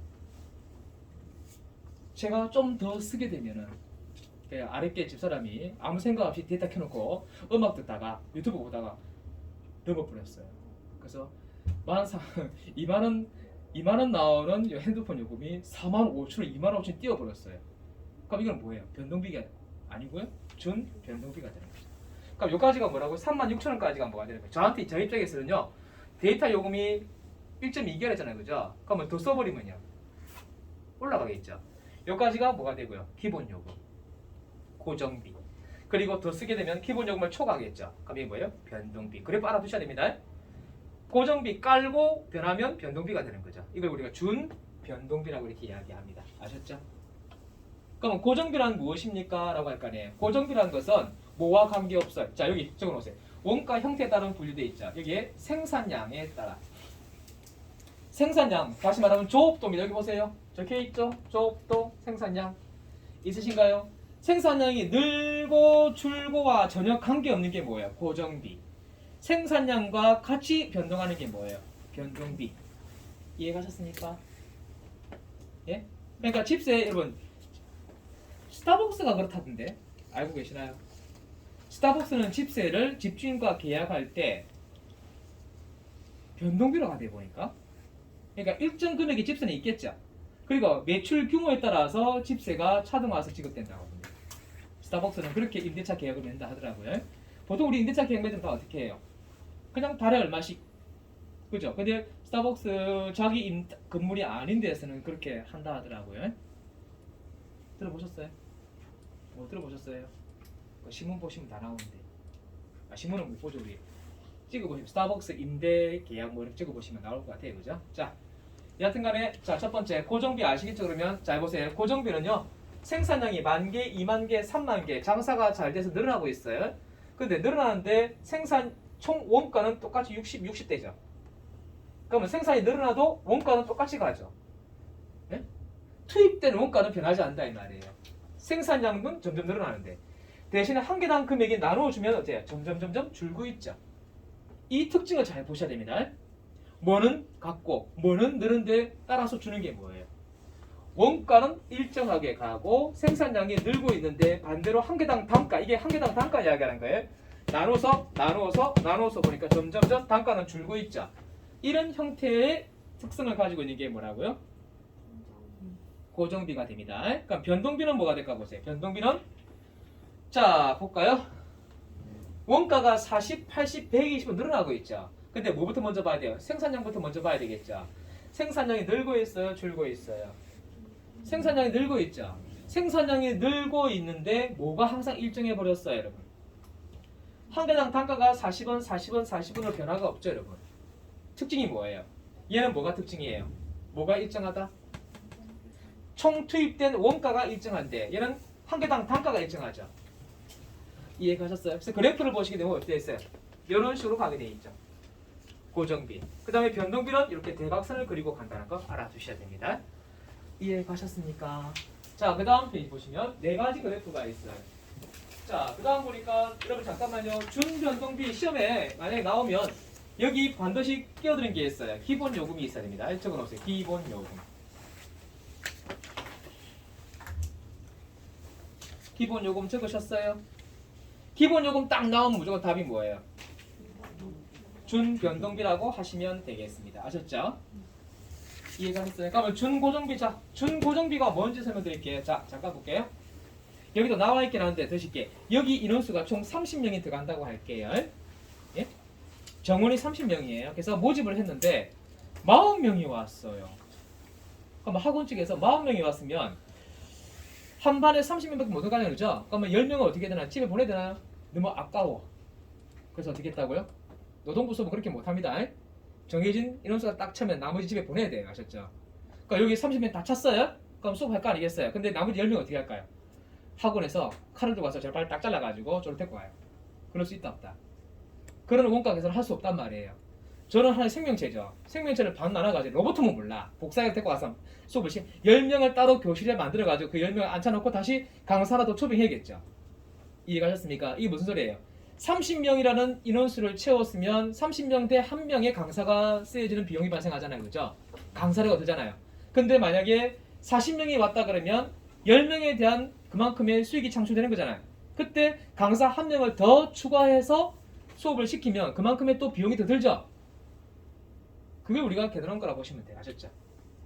제가 좀 더 쓰게 되면은 아랫게 집사람이 아무 생각 없이 데이터 켜놓고 음악 듣다가 유튜브 보다가 넘어버렸어요. 그래서 2만원 나오는 핸드폰 요금이 45,000원, 25,000원 뛰어버렸어요. 그럼 이건 뭐예요? 변동비가 아니고요. 준 변동비가 되는 거죠. 그럼 여기까지가 뭐라고요? 36,000원까지가 뭐가 되는 거예요? 저한테 저 입장에서는요. 데이터 요금이 1.2개월 했잖아요. 그죠? 그러면 더 써버리면요. 올라가겠죠. 여기까지가 뭐가 되고요? 기본 요금. 고정비. 그리고 더 쓰게 되면 기본 요금을 초과하겠죠. 그럼 이게 뭐예요? 변동비. 그래프 알아두셔야 됩니다. 고정비 깔고 변하면 변동비가 되는 거죠. 이걸 우리가 준 변동비라고 이렇게 이야기합니다. 아셨죠? 그럼 고정비란 무엇입니까? 라고 할 거 아니에요. 고정비라는 것은 뭐와 관계없어요. 자, 여기 적어놓으세요. 원가 형태에 따른 분류되어 있죠. 여기에 생산량에 따라. 생산량, 다시 말하면 조업도입니다. 여기 보세요. 적혀있죠? 조업도, 생산량. 있으신가요? 생산량이 늘고 줄고와 전혀 관계없는 게 뭐예요? 고정비. 생산량과 같이 변동하는 게 뭐예요? 변동비. 이해가셨습니까? 예? 그러니까 집세 여러분 스타벅스가 그렇다던데 알고 계시나요? 스타벅스는 집세를 집주인과 계약할 때 변동비로 가돼 보니까 그러니까 일정 금액의 집세는 있겠죠. 그리고 매출 규모에 따라서 집세가 차등화해서 지급된다고 합니다. 스타벅스는 그렇게 임대차 계약을 맺는다 하더라고요. 보통 우리 임대차 계약 맺으면 다 어떻게 해요? 그냥 달에 얼마씩, 그죠? 근데 스타벅스 자기 건물이 아닌 데서는 그렇게 한다 하더라고요. 들어보셨어요? 뭐 들어보셨어요? 신문 보시면 다 나오는데. 신문은 못 보죠 우리. 찍어보시면 스타벅스 임대 계약 뭐 이렇게 찍어보시면 나올 것 같아요, 그죠? 자, 여하튼간에 자 첫 번째 고정비 아시겠죠? 그러면 자 보세요. 고정비는요 생산량이 10,000개, 20,000개, 30,000개 장사가 잘 돼서 늘어나고 있어요. 근데 늘어나는데 생산 총 원가는 똑같이 60대죠. 그러면 생산이 늘어나도 원가는 똑같이 가죠. 네? 투입된 원가는 변하지 않는다 이 말이에요. 생산량은 점점 늘어나는데 대신에 한 개당 금액이 나누어주면 어때요? 점점 줄고 있죠. 이 특징을 잘 보셔야 됩니다. 뭐는 같고 뭐는 늘는데 따라서 주는 게 뭐예요? 원가는 일정하게 가고 생산량이 늘고 있는데 반대로 한 개당 단가, 이게 한 개당 단가 이야기하는 거예요. 나눠서 보니까 점점 단가는 줄고 있죠. 이런 형태의 특성을 가지고 있는 게 뭐라고요? 고정비가 됩니다. 그럼 변동비는 뭐가 될까 보세요. 변동비는 자 볼까요? 원가가 40, 80, 120은 늘어나고 있죠. 근데 뭐부터 먼저 봐야 돼요? 생산량부터 먼저 봐야 되겠죠. 생산량이 늘고 있어요? 줄고 있어요? 생산량이 늘고 있죠. 생산량이 늘고 있는데 뭐가 항상 일정해 버렸어요, 여러분. 한 개당 단가가 40원, 40원, 40원으로 변화가 없죠, 여러분. 특징이 뭐예요? 얘는 뭐가 특징이에요? 뭐가 일정하다? 총 투입된 원가가 일정한데 얘는 한 개당 단가가 일정하죠. 이해가셨어요? 그래서 그래프를 보시게 되면 어떻게 됐어요? 이런 식으로 가게 돼 있죠. 고정비. 그 다음에 변동비는 이렇게 대각선을 그리고 간다는 거 알아두셔야 됩니다. 이해가셨습니까? 자, 그 다음 페이지 보시면 네 가지 그래프가 있어요. 자, 그 다음 보니까 여러분 잠깐만요. 준변동비 시험에 만약에 나오면 여기 반드시 끼어드는 게 있어요. 기본 요금이 있어야 됩니다. 적어놓으세요. 기본 요금. 기본 요금 적으셨어요? 기본 요금 딱 나오면 무조건 답이 뭐예요? 준변동비라고 하시면 되겠습니다. 아셨죠? 이해가 됐어요? 그러면 준고정비. 자, 준고정비가 뭔지 설명드릴게요. 자, 잠깐 볼게요. 여기도 나와 있긴 한데 드실게. 여기 인원수가 총 30명이 들어간다고 할게요. 예? 정원이 30명이에요. 그래서 모집을 했는데 40명이 왔어요. 그럼 학원 측에서 40명이 왔으면 한 반에 30명밖에 못 들어가냐 그러죠? 그러면 10명은 어떻게 되나? 집에 보내야 되나요? 너무 아까워. 그래서 어떻게 했다고요? 노동부 수업은 그렇게 못합니다. 정해진 인원수가 딱 차면 나머지 집에 보내야 돼요. 아셨죠? 그러니까 여기 30명 다 찼어요? 그럼 수업할 거 아니겠어요? 근데 나머지 10명 어떻게 할까요? 학원에서 칼을 들고 와서 저를 빨리 딱 잘라가지고 저를 데리고 와요. 그럴 수 있다 없다? 그런 원가 계산을 할 수 없단 말이에요. 저는 하나의 생명체죠. 생명체를 반 나눠가지고 로봇은 몰라. 복사해서 데리고 와서 수업을 10명을 따로 교실에 만들어가지고 그 10명을 앉혀놓고 다시 강사 하나 더 초빙해야겠죠. 이해가셨습니까? 이게 무슨 소리예요? 30명이라는 인원수를 채웠으면 30명 대 1명의 강사가 쓰여지는 비용이 발생하잖아요. 그죠? 강사료가 들잖아요. 근데 만약에 40명이 왔다 그러면 10명에 대한 그만큼의 수익이 창출되는 거잖아요. 그때 강사 1명을 더 추가해서 수업을 시키면 그만큼의 또 비용이 더 들죠. 그게 우리가 계산한 거라고 보시면 돼요. 아셨죠?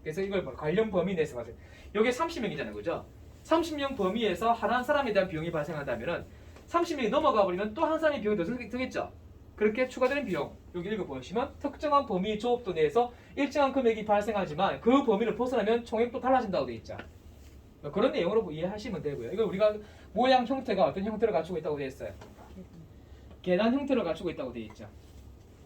그래서 이걸 관련 범위 내에서 봐세요. 여기 30명이잖아요. 그죠? 30명 범위에서 한 사람에 대한 비용이 발생한다면 30명이 넘어가 버리면 또 한 사람의 비용이 더 들겠죠? 그렇게 추가되는 비용, 여기 읽어보시면 특정한 범위 조업도 내에서 일정한 금액이 발생하지만 그 범위를 벗어나면 총액도 달라진다고 되어 있죠. 그런 내용으로 이해하시면 되고요. 이걸 우리가 모양 형태가 어떤 형태를 갖추고 있다고 되어 있어요? 계단 형태를 갖추고 있다고 되어 있죠.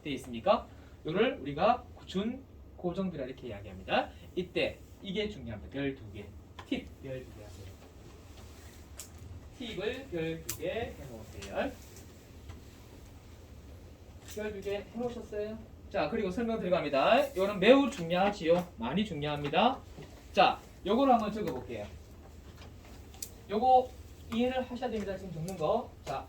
되어 있습니까? 이걸 우리가 준 고정비라 이렇게 이야기합니다. 이때 이게 중요합니다. 별 2개. 팁 별 2개 하세요. 팁을 별 2개 해놓으세요. 별 2개 해놓으셨어요? 자, 그리고 설명 들어갑니다. 이거는 매우 중요하지요. 많이 중요합니다. 자, 요거를 한번 적어볼게요. 요거 이해를 하셔야 됩니다. 지금 적는 거. 자,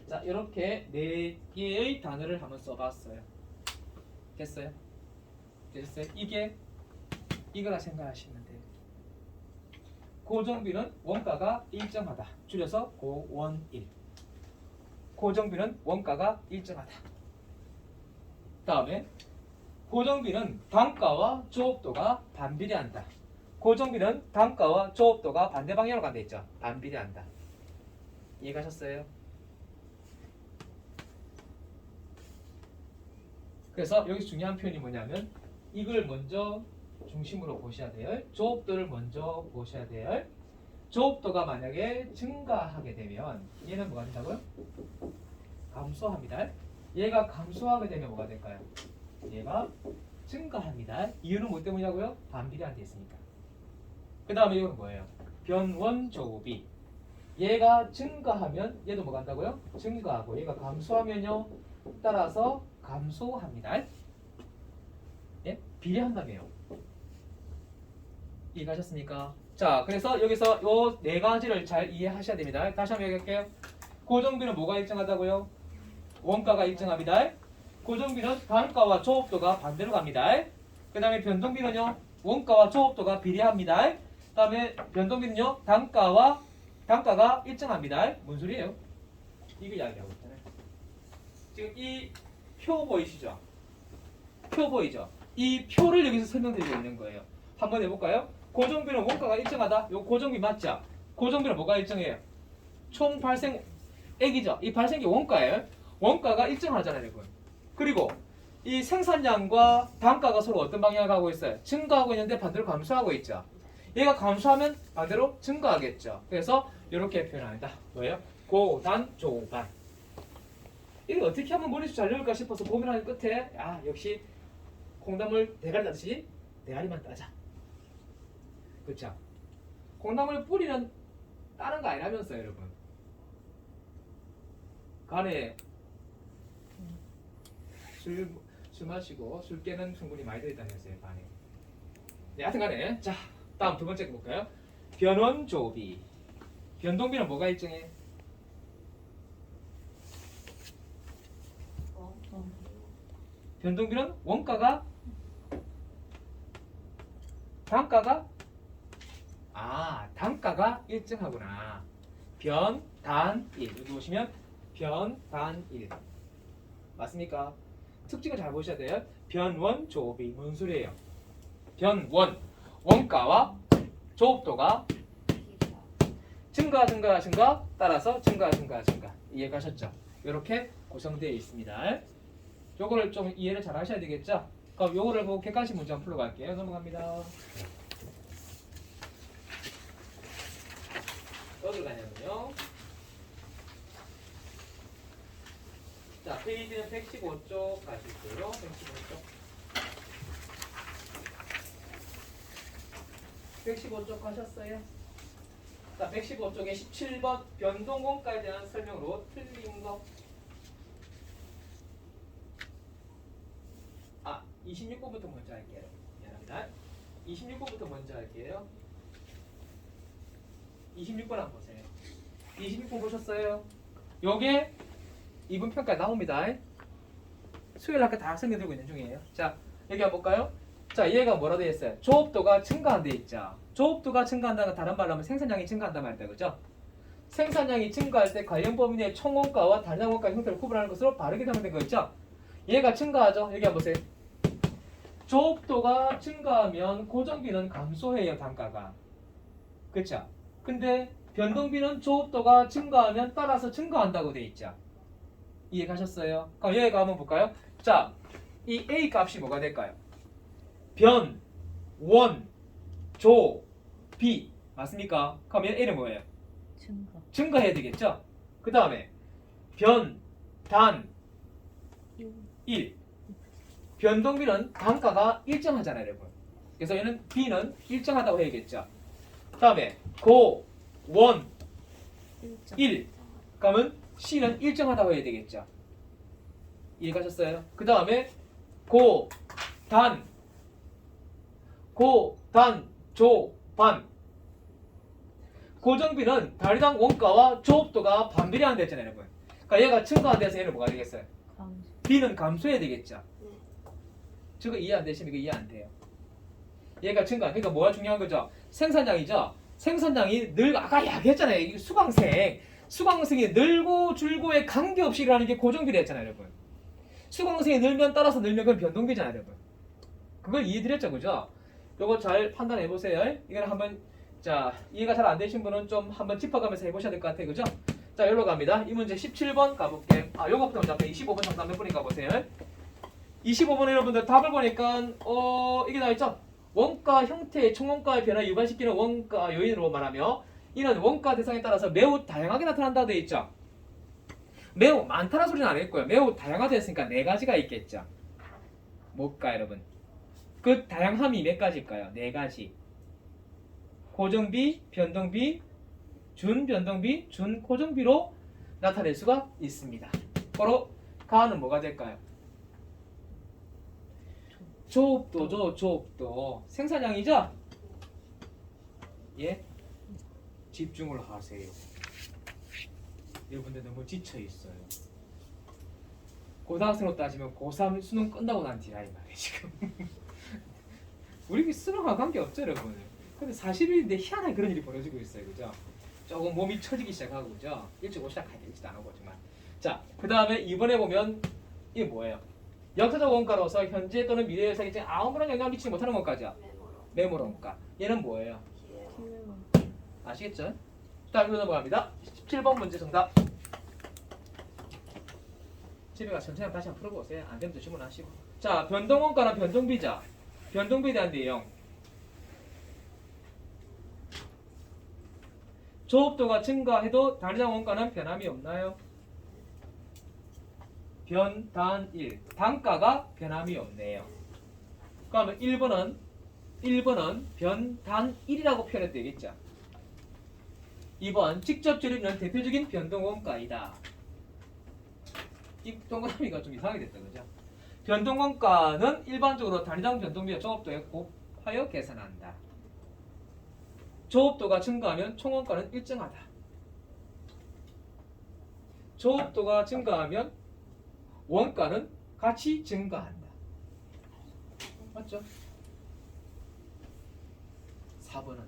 자, 이렇게 4개의 단어를 한번 써봤어요. 됐어요? 됐어요? 이거라 생각하시면 돼요. 고정비는 원가가 일정하다. 줄여서 고원일. 고정비는 원가가 일정하다. 다음에 고정비는 단가와 조업도가 반비례한다. 고정비는 단가와 조업도가 반대 방향으로 간다 했죠. 반비례한다. 이해가셨어요? 그래서 여기서 중요한 표현이 뭐냐면 이걸 먼저 중심으로 보셔야 돼요. 조업도를 먼저 보셔야 돼요. 조업도가 만약에 증가하게 되면 얘는 뭐가 된다고요? 감소합니다. 얘가 감소하게 되면 뭐가 될까요? 얘가 증가합니다. 이유는 뭐 때문이냐고요? 반비례한 데 있으니까. 그 다음에 이건 뭐예요? 변원조업이 얘가 증가하면 얘도 뭐 간다고요? 증가하고 얘가 감소하면요 따라서 감소합니다. 예? 비례한다며요. 이해하셨습니까? 자, 그래서 여기서 요 네 가지를 잘 이해하셔야 됩니다. 다시 한번 얘기할게요. 고정비는 뭐가 일정하다고요? 원가가 일정합니다. 고정비는 단가와 조업도가 반대로 갑니다. 그 다음에 변동비는요 원가와 조업도가 비례합니다. 그 다음에 변동비는요 단가가 일정합니다. 뭔 소리예요? 이거 이야기하고 있잖아요. 지금 이 표 보이시죠? 표 보이죠? 이 표를 여기서 설명드리고 있는 거예요. 한번 해볼까요? 고정비는 원가가 일정하다. 요 고정비 맞죠? 고정비는 뭐가 일정해요? 총 발생액이죠. 이 발생액이 원가예요. 원가가 일정하잖아요, 여러분. 그리고 이 생산량과 단가가 서로 어떤 방향을 가고 있어요? 증가하고 있는데 반대로 감소하고 있죠. 얘가 감소하면 반대로 증가하겠죠. 그래서 이렇게 표현합니다. 뭐예요? 고단 조반. 이걸 어떻게 하면 머릿수 잘 나올까 싶어서 고민하는 끝에 역시 콩나물 대가리 따듯이 대가리만 따자. 그렇죠? 콩나물 뿌리는 따는 거 아니라면서요, 여러분. 간에 술 마시고 술 깨는 성분이 많이 들어있다면서요, 간에. 네, 하여튼간에 자 다음 두 번째 거 볼까요? 변원조비. 변동비는 뭐가 일정해? 변동비는 원가가 단가가 일정하구나. 변, 단, 일. 여기 보시면 변, 단, 일. 맞습니까? 특징을 잘 보셔야 돼요. 변원, 조비. 뭔 소리예요? 변원, 원가와 조업도가 증가 따라서 증가. 이해가셨죠? 이렇게 구성되어 있습니다. 요거를 좀 이해를 잘 하셔야 되겠죠? 그럼 요거를 보고 객관식 문제 한번 풀어갈게요. 넘어갑니다. 어디로 가냐면요. 자, 페이지는 115쪽 가실게요. 115쪽 가셨어요? 자, 115쪽에 17번 변동원가에 대한 설명으로 틀린 거. 26번부터 먼저 할게요. 미안합니다. 26번부터 먼저 할게요. 26번 한번 보세요. 26번 보셨어요? 요게 이분 평가 나옵니다. 수요일 학교 다 학생들 들고 있는 중이에요. 자, 여기 한번 볼까요? 자, 얘가 뭐라 되어 있어요? 조업도가 증가한 데 있죠. 조업도가 증가한다는 건 다른 말로 하면 생산량이 증가한단 말이다. 그죠? 생산량이 증가할 때 관련 범위 내의 총원가와 단량 원가 형태를 구분하는 것으로 바르게 설명된 거 있죠? 얘가 증가하죠. 여기 한번 보세요. 조업도가 증가하면 고정비는 감소해요. 단가가. 그쵸? 근데 변동비는 조업도가 증가하면 따라서 증가한다고 돼 있죠. 이해 가셨어요? 그럼 여기가 한번 볼까요? 자, 이 A 값이 뭐가 될까요? 변, 원, 조, 비. 맞습니까? 그럼 A는 뭐예요? 증가해야 되겠죠? 그 다음에 변, 단, 1. 변동비는 단가가 일정하잖아요, 여러분. 그래서 얘는 B는 일정하다고 해야겠죠. 그 다음에 고, 원, 1. 그러면 C는 일정하다고 해야 되겠죠. 이해 가셨어요? 그 다음에 고, 단, 조, 반. 고정비는 단위당 원가와 조업도가 반비례한다 했잖아요, 여러분. 그러니까 얘가 증가한다 해서 얘는 뭐가 되겠어요? B는 감소해야 되겠죠. 저거 이해 안 되시면 이거 이해 안 돼요. 얘가 증가. 그러니까 뭐가 중요한 거죠? 생산량이죠. 생산량이 아까 이야기했잖아요. 이게 수강생이 늘고 줄고에 관계없이 일어나는 게 고정비례 했잖아요, 여러분. 수강생이 늘면 따라서 늘면 그건 변동비잖아요, 여러분. 그걸 이해드렸죠, 그죠? 요거 잘 판단해 보세요. 이거는 한번 이해가 잘 안 되신 분은 좀 한번 짚어가면서 해보셔야 될 것 같아요, 그죠? 자, 여기로 갑니다. 이 문제 17번 가볼게. 요거부터 먼저 할게요. 25번 정답 몇 번인가 보세요. 25번에 여러분들 답을 보니까 이게 나와있죠? 원가 형태의 총원가의 변화를 유발시키는 원가 요인으로 말하며 이는 원가 대상에 따라서 매우 다양하게 나타난다고 되어 있죠. 매우 많다는 소리는 안 했고요. 매우 다양하다 했으니까 네 가지가 있겠죠. 뭘까 여러분? 그 다양함이 몇 가지일까요? 네 가지. 고정비, 변동비, 준변동비, 준고정비로 나타낼 수가 있습니다. 바로 가는 뭐가 될까요? 조업도죠. 조업도. 생산량이죠? 예? 집중을 하세요. 여러분들 너무 지쳐있어요. 고등학생으로 따지면 고3 수능 끝나고 난 뒤라 이 말이에요 지금. 우리 수능하고 관계없죠 여러분. 근데 사실인데 희한하게 그런 일이 벌어지고 있어요. 그죠? 조금 몸이 처지기 시작하고 그죠? 일찍 오시다 가야 되지도 않고 정말. 자, 그 다음에 이번에 보면 이게 뭐예요? 역사적 원가로서 현재 또는 미래의 사기에 아무런 영향을 미치지 못하는 원가죠. 매몰 원가. 얘는 뭐예요? 아시겠죠? 다음 넘어갑니다. 17번 문제 정답. 집에 가서 천천히 다시 한번 풀어보세요. 안 되면 또 질문하시고. 자, 변동원가는 변동비자. 변동비에 대한 내용. 조업도가 증가해도 단위당 원가는 변함이 없나요? 변단일. 단가가 변함이 없네요. 그러면 1번은 변단일이라고 표현해도 되겠죠. 2번 직접 줄이는 대표적인 변동원가이다. 이 동그라미가 좀 이상하게 됐다. 그죠? 변동원가는 일반적으로 단위당 변동비와 조업도에 곱하여 계산한다. 조업도가 증가하면 총원가는 일정하다. 조업도가 증가하면 원가는 같이 증가한다. 맞죠? 4번은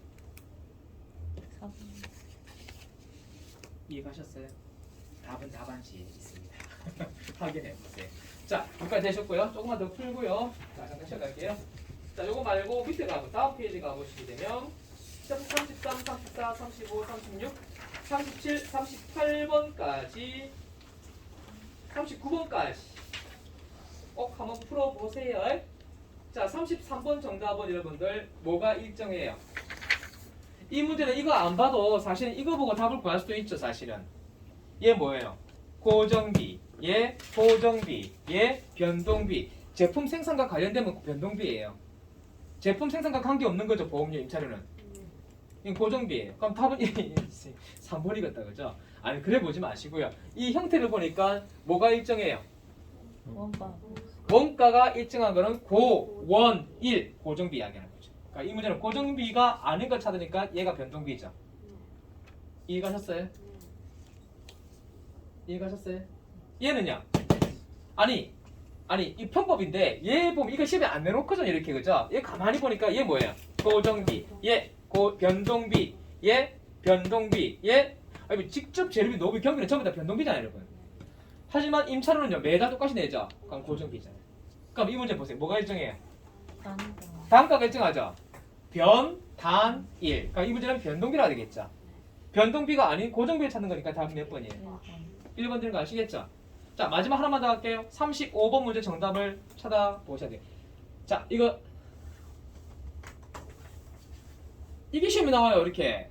이해가셨어요? 답은 답안지에 있습니다. 확인해 보세요. 자, 여기까지 되셨고요. 조금만 더 풀고요. 자, 잠깐 쉬어갈게요. 자, 요거 말고 밑에 가고 다음 페이지 가보시게 되면 33, 34, 35, 36, 37, 38번까지 39번까지 꼭 한번 풀어보세요. 자, 33번 정답은 여러분들 뭐가 일정해요? 이 문제는 이거 안 봐도 사실은 이거 보고 답을 구할 수도 있죠. 사실은 얘 뭐예요? 고정비, 얘 고정비, 얘 변동비. 제품 생산과 관련되면 변동비예요. 제품 생산과 관계없는 거죠. 보험료 임차료는 이건 고정비예요. 그럼 답은 3번이겠다. 그죠? 아니 그래 보지 마시고요. 이 형태를 보니까 뭐가 일정해요? 원가가 일정한 거는 고원일 고정비 이야기하는 거죠. 그러니까 이 문제는 고정비가 아닌 걸 찾으니까 얘가 변동비죠. 이해가셨어요? 이해가셨어요? 얘는요? 아니 이 편법인데 얘 보면 이거 시험에 안 내놓거든 이렇게. 그죠? 얘 가만히 보니까 얘 뭐예요? 고정비, 얘 변동비, 얘 변동비, 얘 아니 직접 재료비, 노비, 경비는 전부 다 변동비잖아요, 여러분. 하지만 임차료는요 매달 똑같이 내죠. 그럼 고정비잖아요. 그럼 이 문제 보세요. 뭐가 일정해요? 단가가 일정하죠. 변단일. 그러니까 이 문제는 변동비라 되겠죠. 변동비가 아닌 고정비를 찾는 거니까 답은 몇 번이에요? 1번 되는 거 아시겠죠? 자, 마지막 하나만 더 할게요. 35번 문제 정답을 찾아보셔야 돼요. 자, 이게 시험에 나와요. 이렇게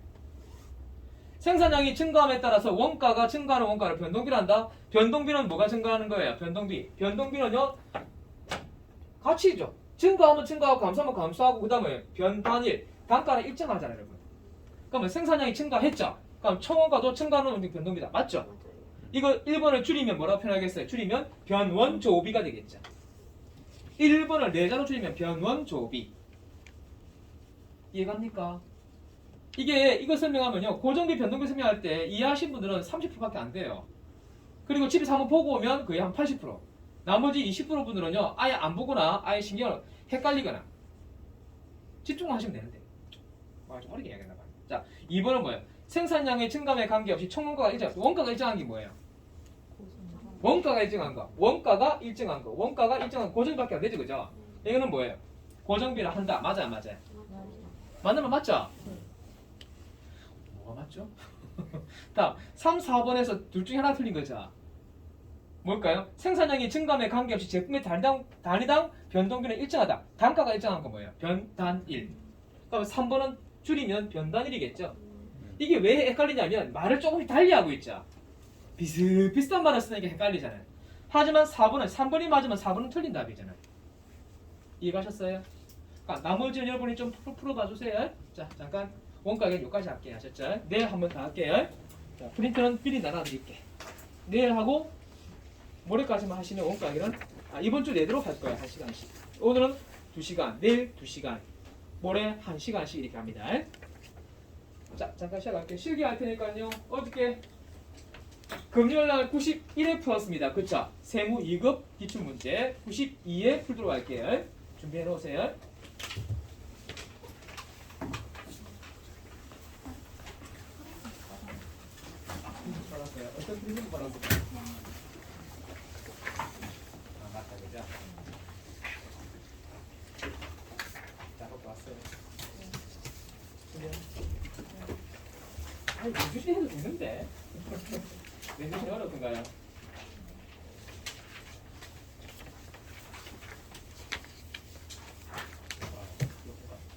생산량이 증가함에 따라서 원가가 증가하는 원가를 변동비를 한다. 변동비는 뭐가 증가하는 거예요? 변동비는요 같이죠. 증가하면 증가하고 감소하면 감소하고 그 다음에 변단일. 단가는 일정하잖아요, 여러분. 그러면 생산량이 증가했죠. 그럼 총원가도 증가하는 변동비다. 맞죠? 이거 1번을 줄이면 뭐라고 표현하겠어요? 줄이면 변원조비가 되겠죠. 1번을 4자로 줄이면 변원조비. 이해갑니까? 이거 설명하면요. 고정비, 변동비 설명할 때 이해하신 분들은 30%밖에 안 돼요. 그리고 집에서 한번 보고 오면 거의 한 80%. 나머지 20% 분들은요. 아예 안 보거나 아예 신경을 헷갈리거나 집중만 하시면 되는데. 좀 어렵게 이야기했나 봐요. 자, 2번은 뭐예요? 생산량의 증감에 관계없이 총원가가 일정한 원가가 일정한 게 뭐예요? 원가가 일정한 거. 원가가 일정한 고정비밖에 안 되죠. 그죠? 이거는 뭐예요? 고정비를 한다. 맞아요, 맞아요? 맞는 말 맞죠? 뭐가 맞죠? 다음 3, 4번에서 둘 중에 하나 틀린 거죠. 뭘까요? 생산량이 증감에 관계없이 제품의 단위당 변동비는 일정하다. 단가가 일정한 거 뭐예요? 변단일. 그럼 3번은 줄이면 변단일이겠죠. 이게 왜 헷갈리냐면 말을 조금씩 달리하고 있죠. 비슷비슷한 말을 쓰니까 헷갈리잖아요. 하지만 3번이 맞으면 4번은 틀린 답이잖아요. 이해가셨어요? 그러니까 나머지는 여러분이 좀 풀어봐 주세요. 자, 잠깐 원가는 여기까지 할게요. 아셨죠? 내일 한번 더 할게요. 자, 프린트는 미리 나눠드릴게. 내일 하고 모레까지만 하시면 원가는 이번 주 내도록 할 거예요. 1시간씩. 오늘은 2시간, 내일 2시간, 모레 1시간씩 이렇게 합니다. 자, 잠깐 시작할게요. 실기할 테니까요. 어저께 금요일날 91회 풀었습니다. 그쵸? 세무 2급 기출문제 92회 풀도록 할게요. 준비해 놓으세요. 어떤 프린트 받았어요? 맞다, 그죠? 작업 왔어요. 아니, 2주씩 해도 되는데. 내 주시 어렵던가요?